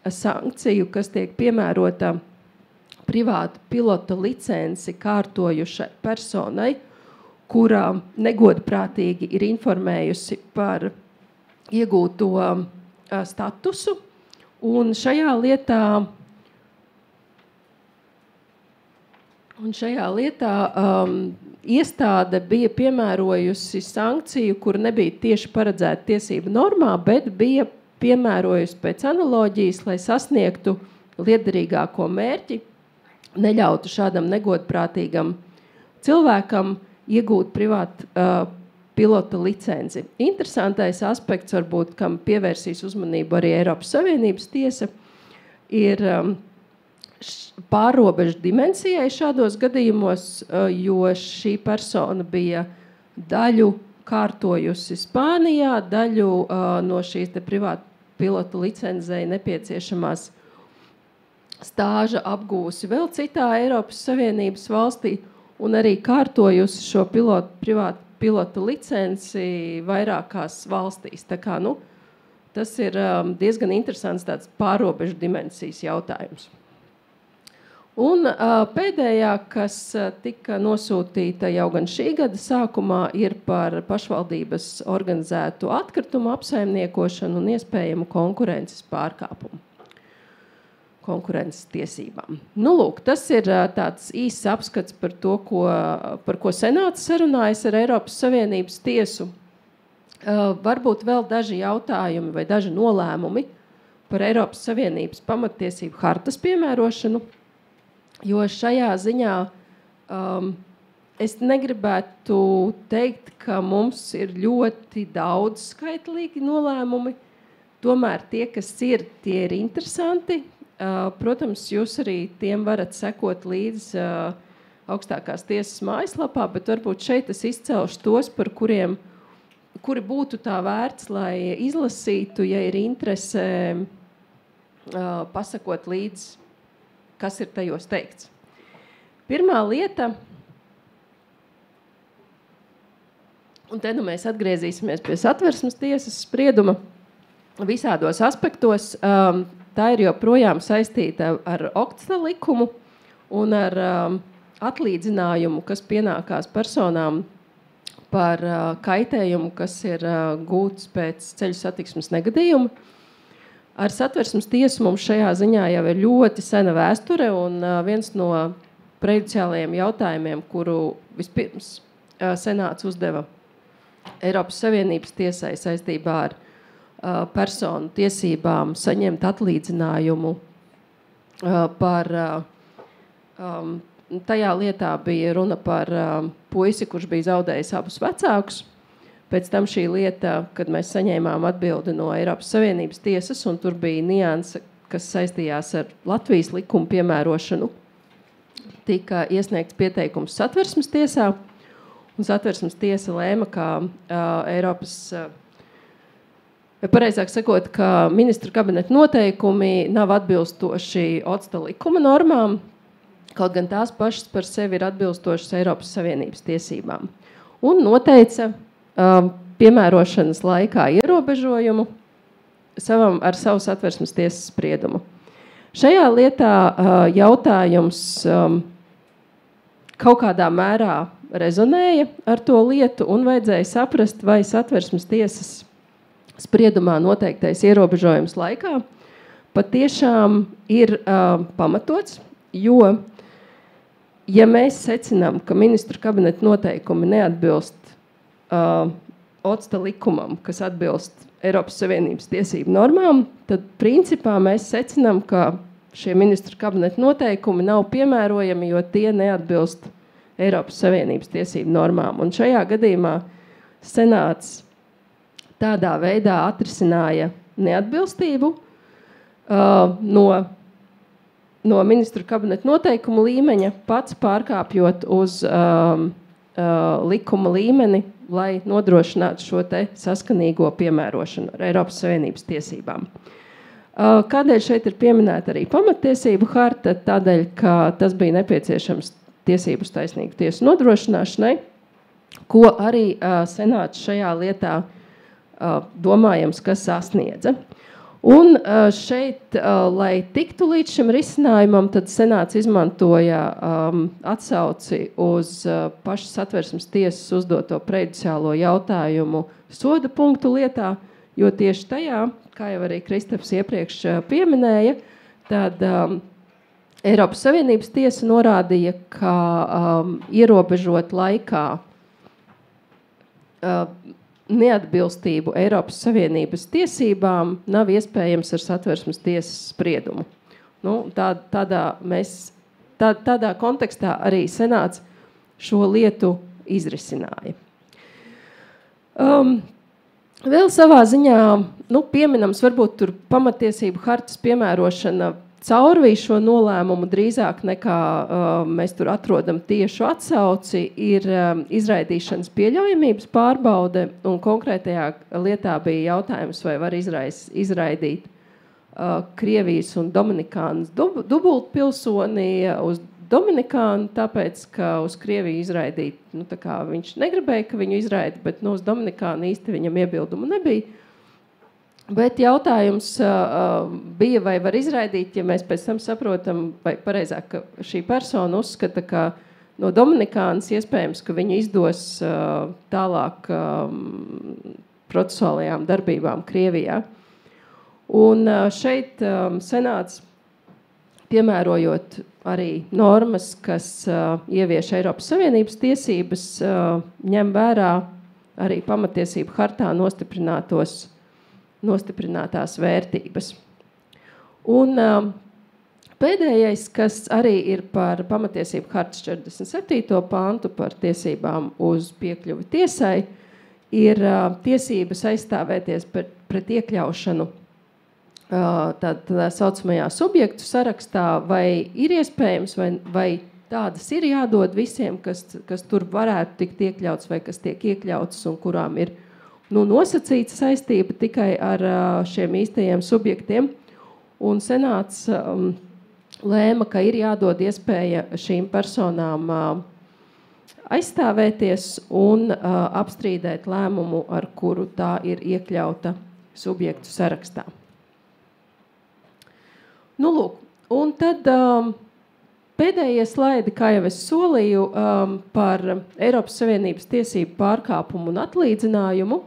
sankciju, kas tiek piemērota privātu pilota licenci kārtojušai personai, kurā negodprātīgi ir informējusi par iegūto statusu. Un šajā lietā iestāde bija piemērojusi sankciju, kur nebija tieši paredzēta tiesību normā, bet bija piemērojusi pēc analoģijas, lai sasniegtu lietderīgāko mērķi, neļautu šādam negodprātīgam cilvēkam iegūt privātu pilota licenci. Interesantais aspekts, varbūt, kam pievērsīs uzmanību arī Eiropas Savienības tiesa, ir pārrobežu dimensijai šādos gadījumos, jo šī persona bija daļu kārtojusi Spānijā, daļu no šīs te privātu pilota licencei nepieciešamās stāža apgūsi vēl citā Eiropas Savienības valstī un arī kārtojusi šo privātu pilota licenci vairākās valstīs. Tā kā, tas ir diezgan interesants tāds pārrobežu dimensijas jautājums. Un pēdējā, kas tika nosūtīta jau gan šī gada sākumā, ir par pašvaldības organizētu atkritumu apsaimniekošanu un iespējamu konkurences pārkāpumu. Konkurences tiesībām. Lūk, tas ir tāds īsts apskats par to, par ko Senāts sarunājas ar Eiropas Savienības tiesu. Varbūt vēl daži jautājumi vai daži nolēmumi par Eiropas Savienības pamattiesību hartas piemērošanu. jo šajā ziņā es negribētu teikt, ka mums ir ļoti daudz skaitlīgi nolēmumi. Tomēr tie, kas ir, tie ir interesanti. Protams, jūs arī tiem varat sekot līdz augstākās tiesas mājaslapā, bet varbūt šeit es izcelšu tos, par kuri būtu tā vērts, lai izlasītu, ja ir interese pasakot līdz, kas ir tajos teikts. Pirmā lieta, un te mēs atgriezīsimies pie Satversmes tiesas sprieduma visādos aspektos, tā ir joprojām saistīta ar Oksta likumu un ar atlīdzinājumu, kas pienākās personām par kaitējumu, kas ir gūts pēc ceļu satiksmes negadījuma. Ar Satversmes tiesu mums šajā ziņā jau ir ļoti sena vēsture, un viens no prejudiciālajiem jautājumiem, kuru vispirms senāts uzdeva Eiropas Savienības tiesai saistībā ar personu tiesībām saņemt atlīdzinājumu par tajā lietā bija runa par puisi, kurš bija zaudējis abus vecākus. Pēc tam šī lieta, kad mēs saņēmām atbildi no Eiropas Savienības tiesas, un tur bija nianse, kas saistījās ar Latvijas likumu piemērošanu, tika iesniegts pieteikums Satversmes tiesā, un Satversmes tiesa lēma, ka Eiropas, pareizāk sakot, ka ministru kabineta noteikumi nav atbilstoši Oksta likuma normām, kaut gan tās pašas par sevi ir atbilstošas Eiropas Savienības tiesībām. Un noteica piemērošanas laikā ierobežojumu ar savu Satversmes tiesas spriedumu. Šajā lietā jautājums kaut kādā mērā rezonēja ar to lietu un vajadzēja saprast, vai Satversmes tiesas spriedumā noteiktais ierobežojums laikā patiešām ir pamatots, jo, ja mēs secinām, ka ministru kabineta noteikumi neatbilst Oksta likumam, kas atbilst Eiropas Savienības tiesību normām, tad principā mēs secinām, ka šie ministru kabineta noteikumi nav piemērojami, jo tie neatbilst Eiropas Savienības tiesību normām. Un šajā gadījumā senāts tādā veidā atrisināja neatbilstību no ministru kabineta noteikumu līmeņa, pats pārkāpjot uz likuma līmeni, lai nodrošinātu šo te saskanīgo piemērošanu ar Eiropas Savienības tiesībām. Kādēļ šeit ir pieminēta arī pamattiesību harta? Tādēļ, ka tas bija nepieciešams tiesības taisnīgu tiesu nodrošināšanai, ko arī senāts šajā lietā domājams, kas sasniedza. Un šeit, lai tiktu līdz šim risinājumam, tad senāts izmantoja atsauci uz pašu Satversmes tiesas uzdoto prejudiciālo jautājumu soda punktu lietā, jo tieši tajā, kā jau arī Kristaps iepriekš pieminēja, tad Eiropas Savienības tiesa norādīja, ka ierobežot laikā neatbilstību Eiropas Savienības tiesībām nav iespējams ar Satversmes tiesas spriedumu. Tādā kontekstā arī senāts šo lietu izrisināja. Vēl savā ziņā pieminams varbūt tur pamatiesību hartas piemērošana caurvīja šo nolēmumu drīzāk nekā mēs tur atrodam tiešu atsauci, ir izraidīšanas pieļaujamības pārbaude, un konkrētajā lietā bija jautājums, vai var izraidīt Krievijas un Dominikānas dubultpilsoni uz Dominikānu, tāpēc, ka uz Krieviju izraidīt, viņš negribēja, ka viņu izraida, bet uz Dominikānu īsti viņam iebildumu nebija. Bet jautājums bija, vai var izraidīt, ja mēs pēc tam saprotam, vai pareizāk, ka šī persona uzskata, ka no Dominikānas iespējams, ka viņu izdos tālāk procesuālajām darbībām Krievijā. Un šeit senāts, piemērojot arī normas, kas ievieš Eiropas Savienības tiesības, ņem vērā arī pamatiesību hartā nostiprinātās vērtības. Un Pēdējais, kas arī ir par pamatiesību hartas 47. pantu par tiesībām uz piekļuvi tiesai, ir tiesības aizstāvēties pret iekļaušanu tādā saucamajā subjektu sarakstā, vai ir iespējams, vai tādas ir jādod visiem, kas tur varētu tikt iekļauts vai kas tiek iekļauts un kurām ir nosacīta saistība tikai ar šiem īstajiem subjektiem. Un senāts lēma, ka ir jādod iespēja šīm personām aizstāvēties un apstrīdēt lēmumu, ar kuru tā ir iekļauta subjektu sarakstā. Lūk, un tad pēdējie slaidi, kā jau es solīju, par Eiropas Savienības tiesību pārkāpumu un atlīdzinājumu.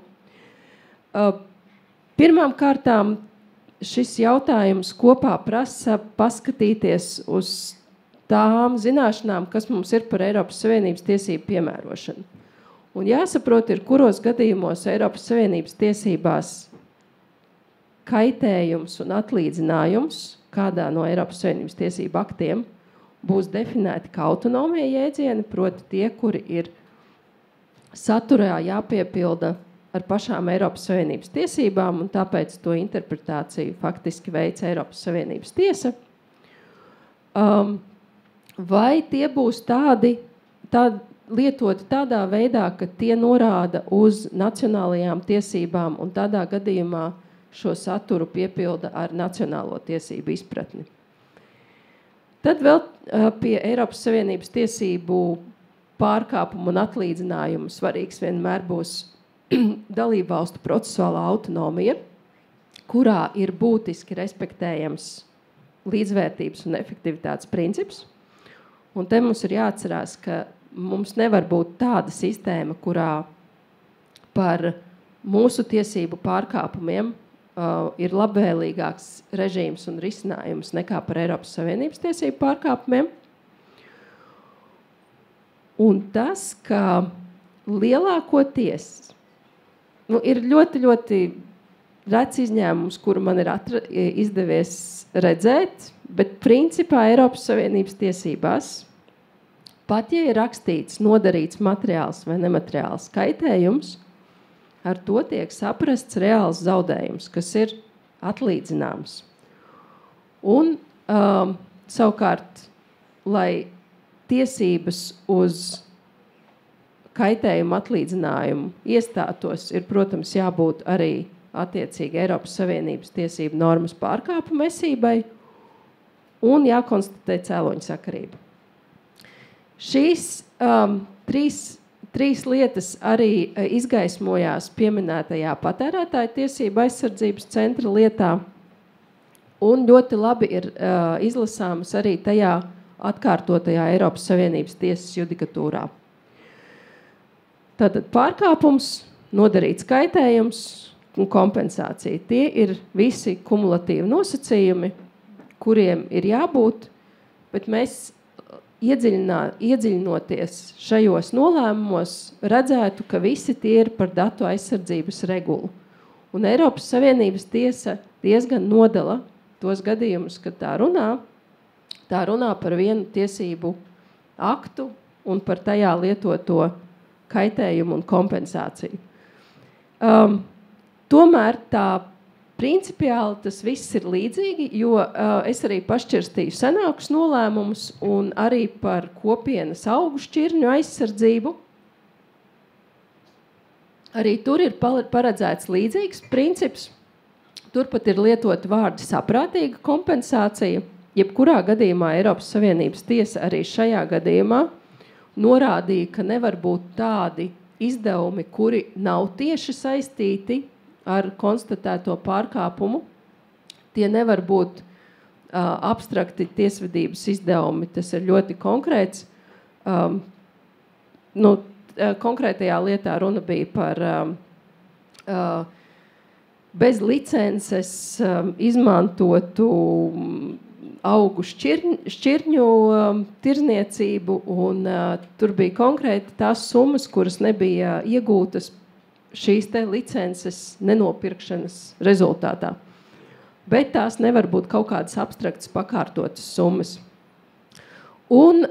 Pirmām kārtām šis jautājums kopā prasa paskatīties uz tām zināšanām, kas mums ir par Eiropas Savienības tiesību piemērošanu. Un jāsaprot ir, kuros gadījumos Eiropas Savienības tiesībās kaitējums un atlīdzinājums kādā no Eiropas Savienības tiesību aktiem būs definēti kā autonomija jēdzieni, proti tie, kuri ir saturā jāpiepilda ar pašām Eiropas Savienības tiesībām, un tāpēc to interpretāciju faktiski veic Eiropas Savienības tiesa. Vai tie būs lietoti tādā veidā, ka tie norāda uz nacionālajām tiesībām un tādā gadījumā šo saturu piepilda ar nacionālo tiesību izpratni? Tad vēl pie Eiropas Savienības tiesību pārkāpumu un atlīdzinājumu svarīgs vienmēr būs dalībvalstu procesuālā autonomija, kurā ir būtiski respektējams līdzvērtības un efektivitātes princips. Un te mums ir jāatcerās, ka mums nevar būt tāda sistēma, kurā par mūsu tiesību pārkāpumiem ir labvēlīgāks režīms un risinājums nekā par Eiropas Savienības tiesību pārkāpumiem. Un tas, ka lielākoties ir ļoti, ļoti rets izņēmums, kuru man ir izdevies redzēt, bet principā Eiropas Savienības tiesībās, pat ja ir rakstīts nodarīts materiāls vai nemateriāls kaitējums, ar to tiek saprasts reāls zaudējums, kas ir atlīdzināms. Un savukārt, lai tiesības uz kaitējumu atlīdzinājumu iestātos, ir, protams, jābūt arī attiecīgi Eiropas Savienības tiesību normas pārkāpuma esībai un jākonstatē cēloņu sakarība. Šīs trīs lietas arī izgaismojās pieminētajā patērētāju tiesību aizsardzības centra lietā un ļoti labi ir izlasāmas arī tajā atkārtotajā Eiropas Savienības tiesas judikatūrā. Tātad pārkāpums, nodarīts kaitējums un kompensācija. Tie ir visi kumulatīvi nosacījumi, kuriem ir jābūt, bet mēs iedziļinoties šajos nolēmumos, redzētu, ka visi tie ir par datu aizsardzības regulu. Un Eiropas Savienības tiesa diezgan nodala tos gadījumus, kad tā runā par vienu tiesību aktu un par tajā lietoto kaitējumu un kompensāciju. Tomēr tā principiāli tas viss ir līdzīgi, jo es arī pašķirstīju senākus nolēmumus un arī par kopienas augu šķirņu aizsardzību. Arī tur ir paredzēts līdzīgs princips. Turpat ir lietoti vārdi saprātīga kompensācija. Jebkurā gadījumā Eiropas Savienības tiesa arī šajā gadījumā norādīja, ka nevar būt tādi izdevumi, kuri nav tieši saistīti ar konstatēto pārkāpumu. Tie nevar būt abstrakti tiesvedības izdevumi. Tas ir ļoti konkrēts. Konkrētajā lietā runa bija par bez licences izmantotu augu šķirņu tirzniecību, un tur bija konkrēti tās summas, kuras nebija iegūtas šīs te licences nenopirkšanas rezultātā. bet tās nevar būt kaut kādas abstraktas pakārtotas summas. Un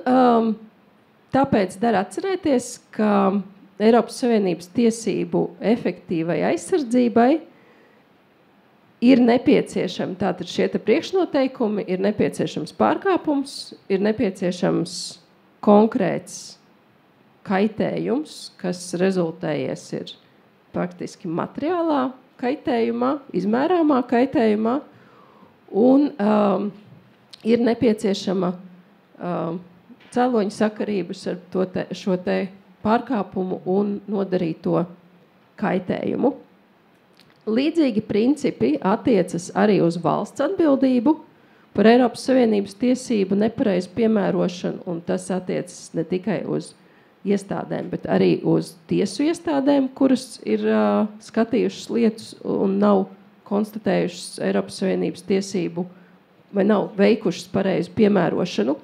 tāpēc der atcerēties, ka Eiropas Savienības tiesību efektīvai aizsardzībai ir nepieciešami tātad šie priekšnoteikumi, ir nepieciešams pārkāpums, ir nepieciešams konkrēts kaitējums, kas rezultējies ir praktiski materiālā kaitējumā, izmērāmā kaitējumā, un ir nepieciešama cēloņa sakarības ar šo te pārkāpumu un nodarīto kaitējumu. Līdzīgi principi attiecas arī uz valsts atbildību par Eiropas Savienības tiesību nepareizu piemērošanu, un tas attiecas ne tikai uz iestādēm, bet arī uz tiesu iestādēm, kuras ir skatījušas lietas un nav konstatējušas Eiropas Savienības tiesību vai nav veikušas pareizu piemērošanu.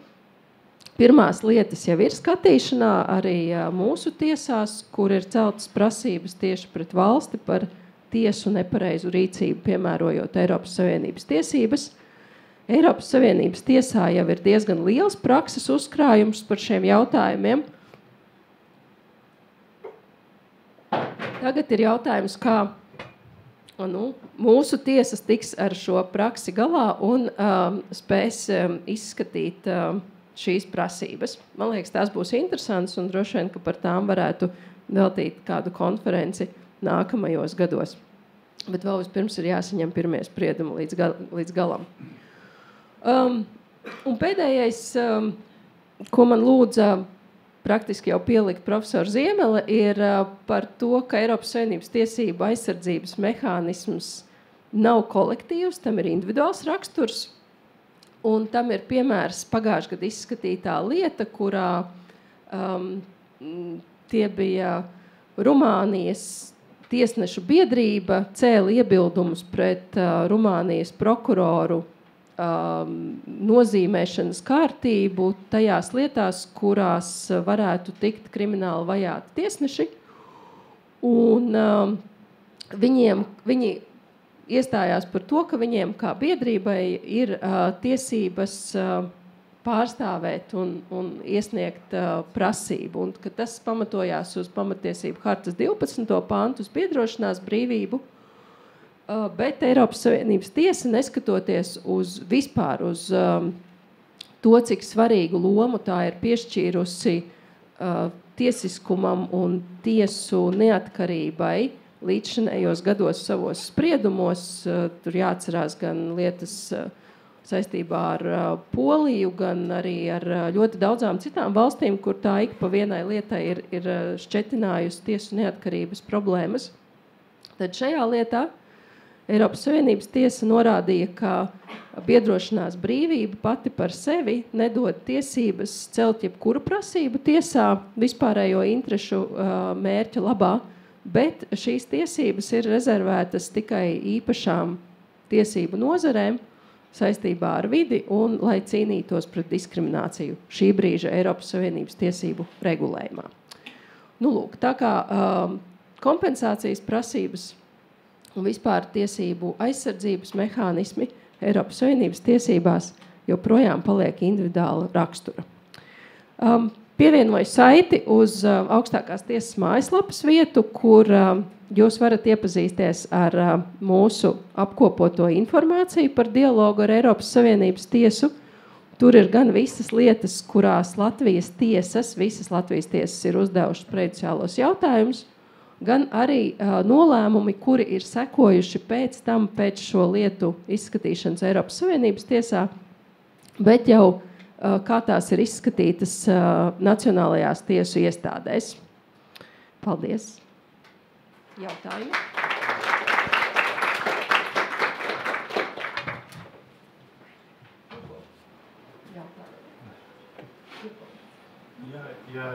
Pirmās lietas jau ir skatīšanā arī mūsu tiesās, kur ir celtas prasības tieši pret valsti par tiesu nepareizu rīcību, piemērojot Eiropas Savienības tiesības. Eiropas Savienības tiesā jau ir diezgan liels prakses uzkrājums par šiem jautājumiem. Tagad ir jautājums, kā mūsu tiesas tiks ar šo praksi galā un spēs izskatīt šīs prasības. Man liekas, tās būs interesants un droši vien, ka par tām varētu veltīt kādu konferenci nākamajos gados. Bet vēl vispirms ir jāsaņem pirmie spriedumi līdz galam. Un pēdējais, ko man lūdza praktiski jau pielikt profesora Ziemele, ir par to, ka Eiropas Savienības tiesību aizsardzības mehānisms nav kolektīvs, tam ir individuāls raksturs, un tam ir piemērs pagājušajā gadā izskatītā lieta, kurā tie bija Rumānijas tiesnešu biedrība, cēla iebildumus pret Rumānijas prokuroru nozīmēšanas kārtību tajās lietās, kurās varētu tikt krimināli vajāti tiesneši. Un viņi iestājās par to, ka viņiem kā biedrībai ir tiesības pārstāvēt un iesniegt prasību. Un ka tas pamatojās uz pamatiesību hartas 12. pantu, uz biedrošanās brīvību. Bet Eiropas Savienības tiesa, neskatoties vispār uz to, cik svarīgu lomu tā ir piešķīrusi tiesiskumam un tiesu neatkarībai līdzšinējos gados savos spriedumos, tur jāatcerās gan lietas saistībā ar Poliju, gan arī ar ļoti daudzām citām valstīm, kur tā ik pa vienai lietai ir šķetinājusi tiesu neatkarības problēmas. Tad šajā lietā Eiropas Savienības tiesa norādīja, ka biedrošanās brīvība pati par sevi nedod tiesības celt jebkuru prasību tiesā vispārējo interešu mērķa labā, bet šīs tiesības ir rezervētas tikai īpašām tiesību nozarēm saistībā ar vidi un lai cīnītos pret diskrimināciju šī brīža Eiropas Savienības tiesību regulējumā. Lūk, tā kā kompensācijas prasības un vispār tiesību aizsardzības mehānismi Eiropas Savienības tiesībās joprojām paliek individuāla rakstura. Pievienoju saiti uz augstākās tiesas mājaslapas vietu, kur jūs varat iepazīties ar mūsu apkopoto informāciju par dialogu ar Eiropas Savienības tiesu. Tur ir gan visas lietas, kurās visas Latvijas tiesas ir uzdevušas prejudiciālos jautājumus, gan arī nolēmumi, kuri ir sekojuši pēc šo lietu izskatīšanas Eiropas Savienības tiesā, bet jau kā tās ir izskatītas nacionālajās tiesu iestādēs. Paldies! Jautājumi? Jā,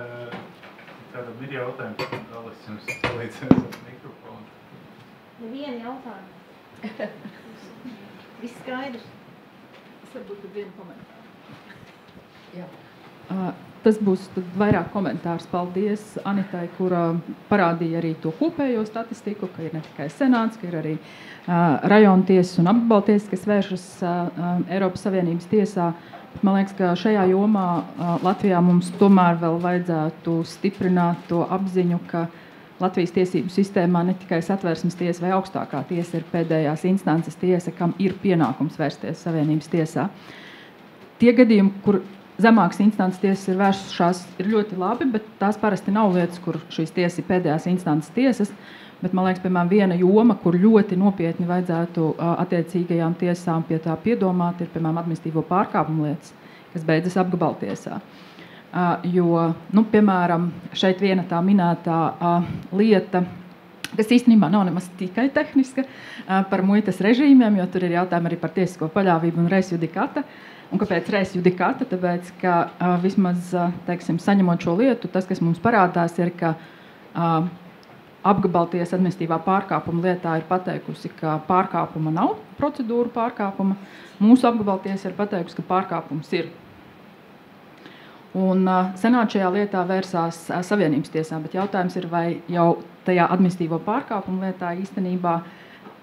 kādam ir jautājumi, Alis jums palīdzēs ar mikrofonu. Nevienu jautājumu. Viss skaidrs. Es varbūt vienu komentāru. Jā. Tas būs vairāk komentārs. Paldies Anitai, kura parādīja arī to kopējo statistiku, ka ir ne tikai senāts, ka ir arī rajona tiesas un apgabaltiesas, kas vēršas Eiropas Savienības tiesā. Man liekas, ka šajā jomā Latvijā mums tomēr vēl vajadzētu stiprināt to apziņu, ka Latvijas tiesību sistēmā ne tikai Satversmes tiesa vai augstākā tiesa ir pēdējās instances tiesa, kam ir pienākums vērsties Savienības tiesā. Tie gadījumi, kur zemākas instances tiesas ir vērsušās, ir ļoti labi, bet tās parasti nav lietas, kur šīs tiesas ir pēdējās instances tiesas. Bet, man liekas, piemēram, viena joma, kur ļoti nopietni vajadzētu attiecīgajām tiesām pie tā piedomāt, ir, piemēram, administratīvo pārkāpumu lietas, kas beidzas apgabaltiesā. Jo, piemēram, šeit viena tā minētā lieta, kas īstenībā nav nemaz tikai tehniska, par muitas režīmiem, jo tur ir jautājumi arī par tiesisko paļāvību un res judikata. Un kāpēc res judikata? Tāpēc, ka vismaz, teiksim, saņemot šo lietu, tas, kas mums parādās, ir, ka apgabaltiesa administratīvā pārkāpuma lietā ir pateikusi, ka pārkāpuma nav, procedūru pārkāpuma. Mūsu apgabaltiesa ir pateikusi, ka pārkāpums ir. Un senāts šajā lietā vērsās Savienības tiesā, bet jautājums ir, vai jau tajā administratīvo pārkāpumu lietā īstenībā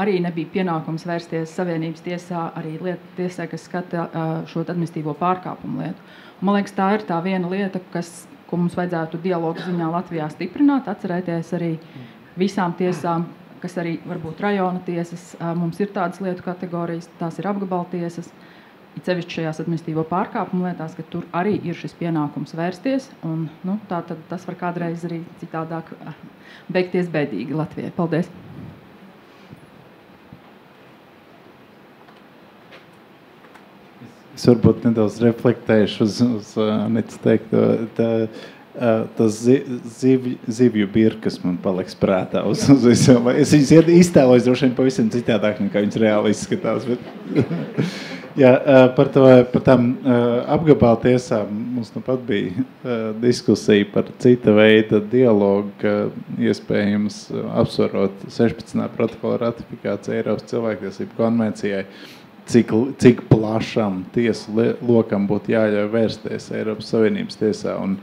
arī nebija pienākums vērsties Savienības tiesā, arī lietu tiesā, kas skata šo administratīvo pārkāpumu lietu. Un, man liekas, tā ir tā viena lieta, ko mums vajadzētu dialogu ziņā Latvijā stiprināt, atcerēties arī visām tiesām, kas arī varbūt rajona tiesas, mums ir tādas lietu kategorijas, tās ir apgabaltiesas, it sevišķi šajās administratīvo pārkāpumu lietās, ka tur arī ir šis pienākums vērsties, un tā tad tas var kādreiz arī citādāk beigties bēdīgi Latvijai. Paldies! Es varbūt nedaudz reflektēšu uz Anitas teikto. Tas zivju birkas man paliks prātā uz visu. Es viņus iztēloju droši vien pavisam citādāk, nekā viņas reāli izskatās. Bet, jā, par tām apgabaltiesām mums nu pat bija diskusija par cita veida dialogu, ka iespējams apsvarot 16. protokola ratifikāciju Eiropas cilvēktiesību konvencijai, cik plašam tiesu lokam būtu jāļauj vērsties Eiropas Savienības tiesā un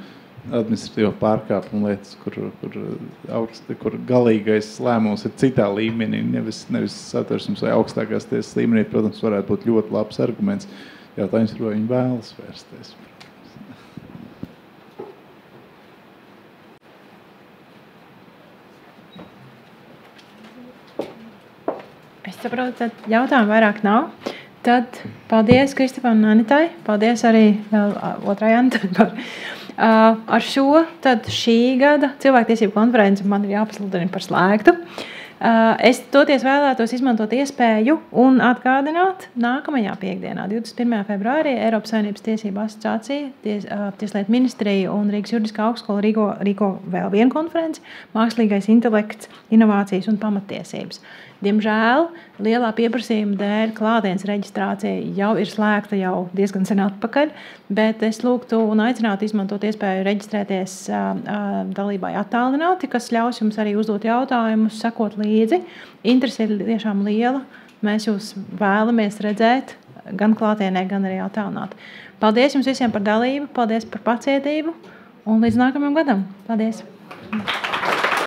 administratīvo pārkāpumu lietas, kur galīgais lēmums ir citā līmenī, nevis Satversmes vai augstākās tiesas līmenī. Protams, varētu būt ļoti labs arguments. Jautājums ir, vai viņi vēlas vērsties. Es saprotu, tad jautājumu vairāk nav. Tad paldies Kristapam un Anitai. Paldies arī otrai Anitai par ar šo. Tad šī gada cilvēktiesību konferenci man ir jāpasludina par slēgtu. Es toties vēlētos izmantot iespēju un atgādināt nākamajā piekdienā, 21. februārī, Eiropas Savienības tiesību asociācija, Tieslietu ministrija un Rīgas juridiskā augstskola rīko vēl vienu konferenci – mākslīgais intelekts, inovācijas un pamattiesības. Diemžēl lielā pieprasījuma dēļ klātienes reģistrācija jau ir slēgta jau diezgan sen atpakaļ, bet es lūgtu un aicinātu izmantot iespēju reģistrēties dalībai attālināti, kas ļaus jums arī uzdot jautājumus, sekot līdzi. Interese ir tiešām liela. Mēs jūs vēlamies redzēt gan klātienē, gan arī attālināti. Paldies jums visiem par dalību, paldies par pacietību un līdz nākamajam gadam. Paldies!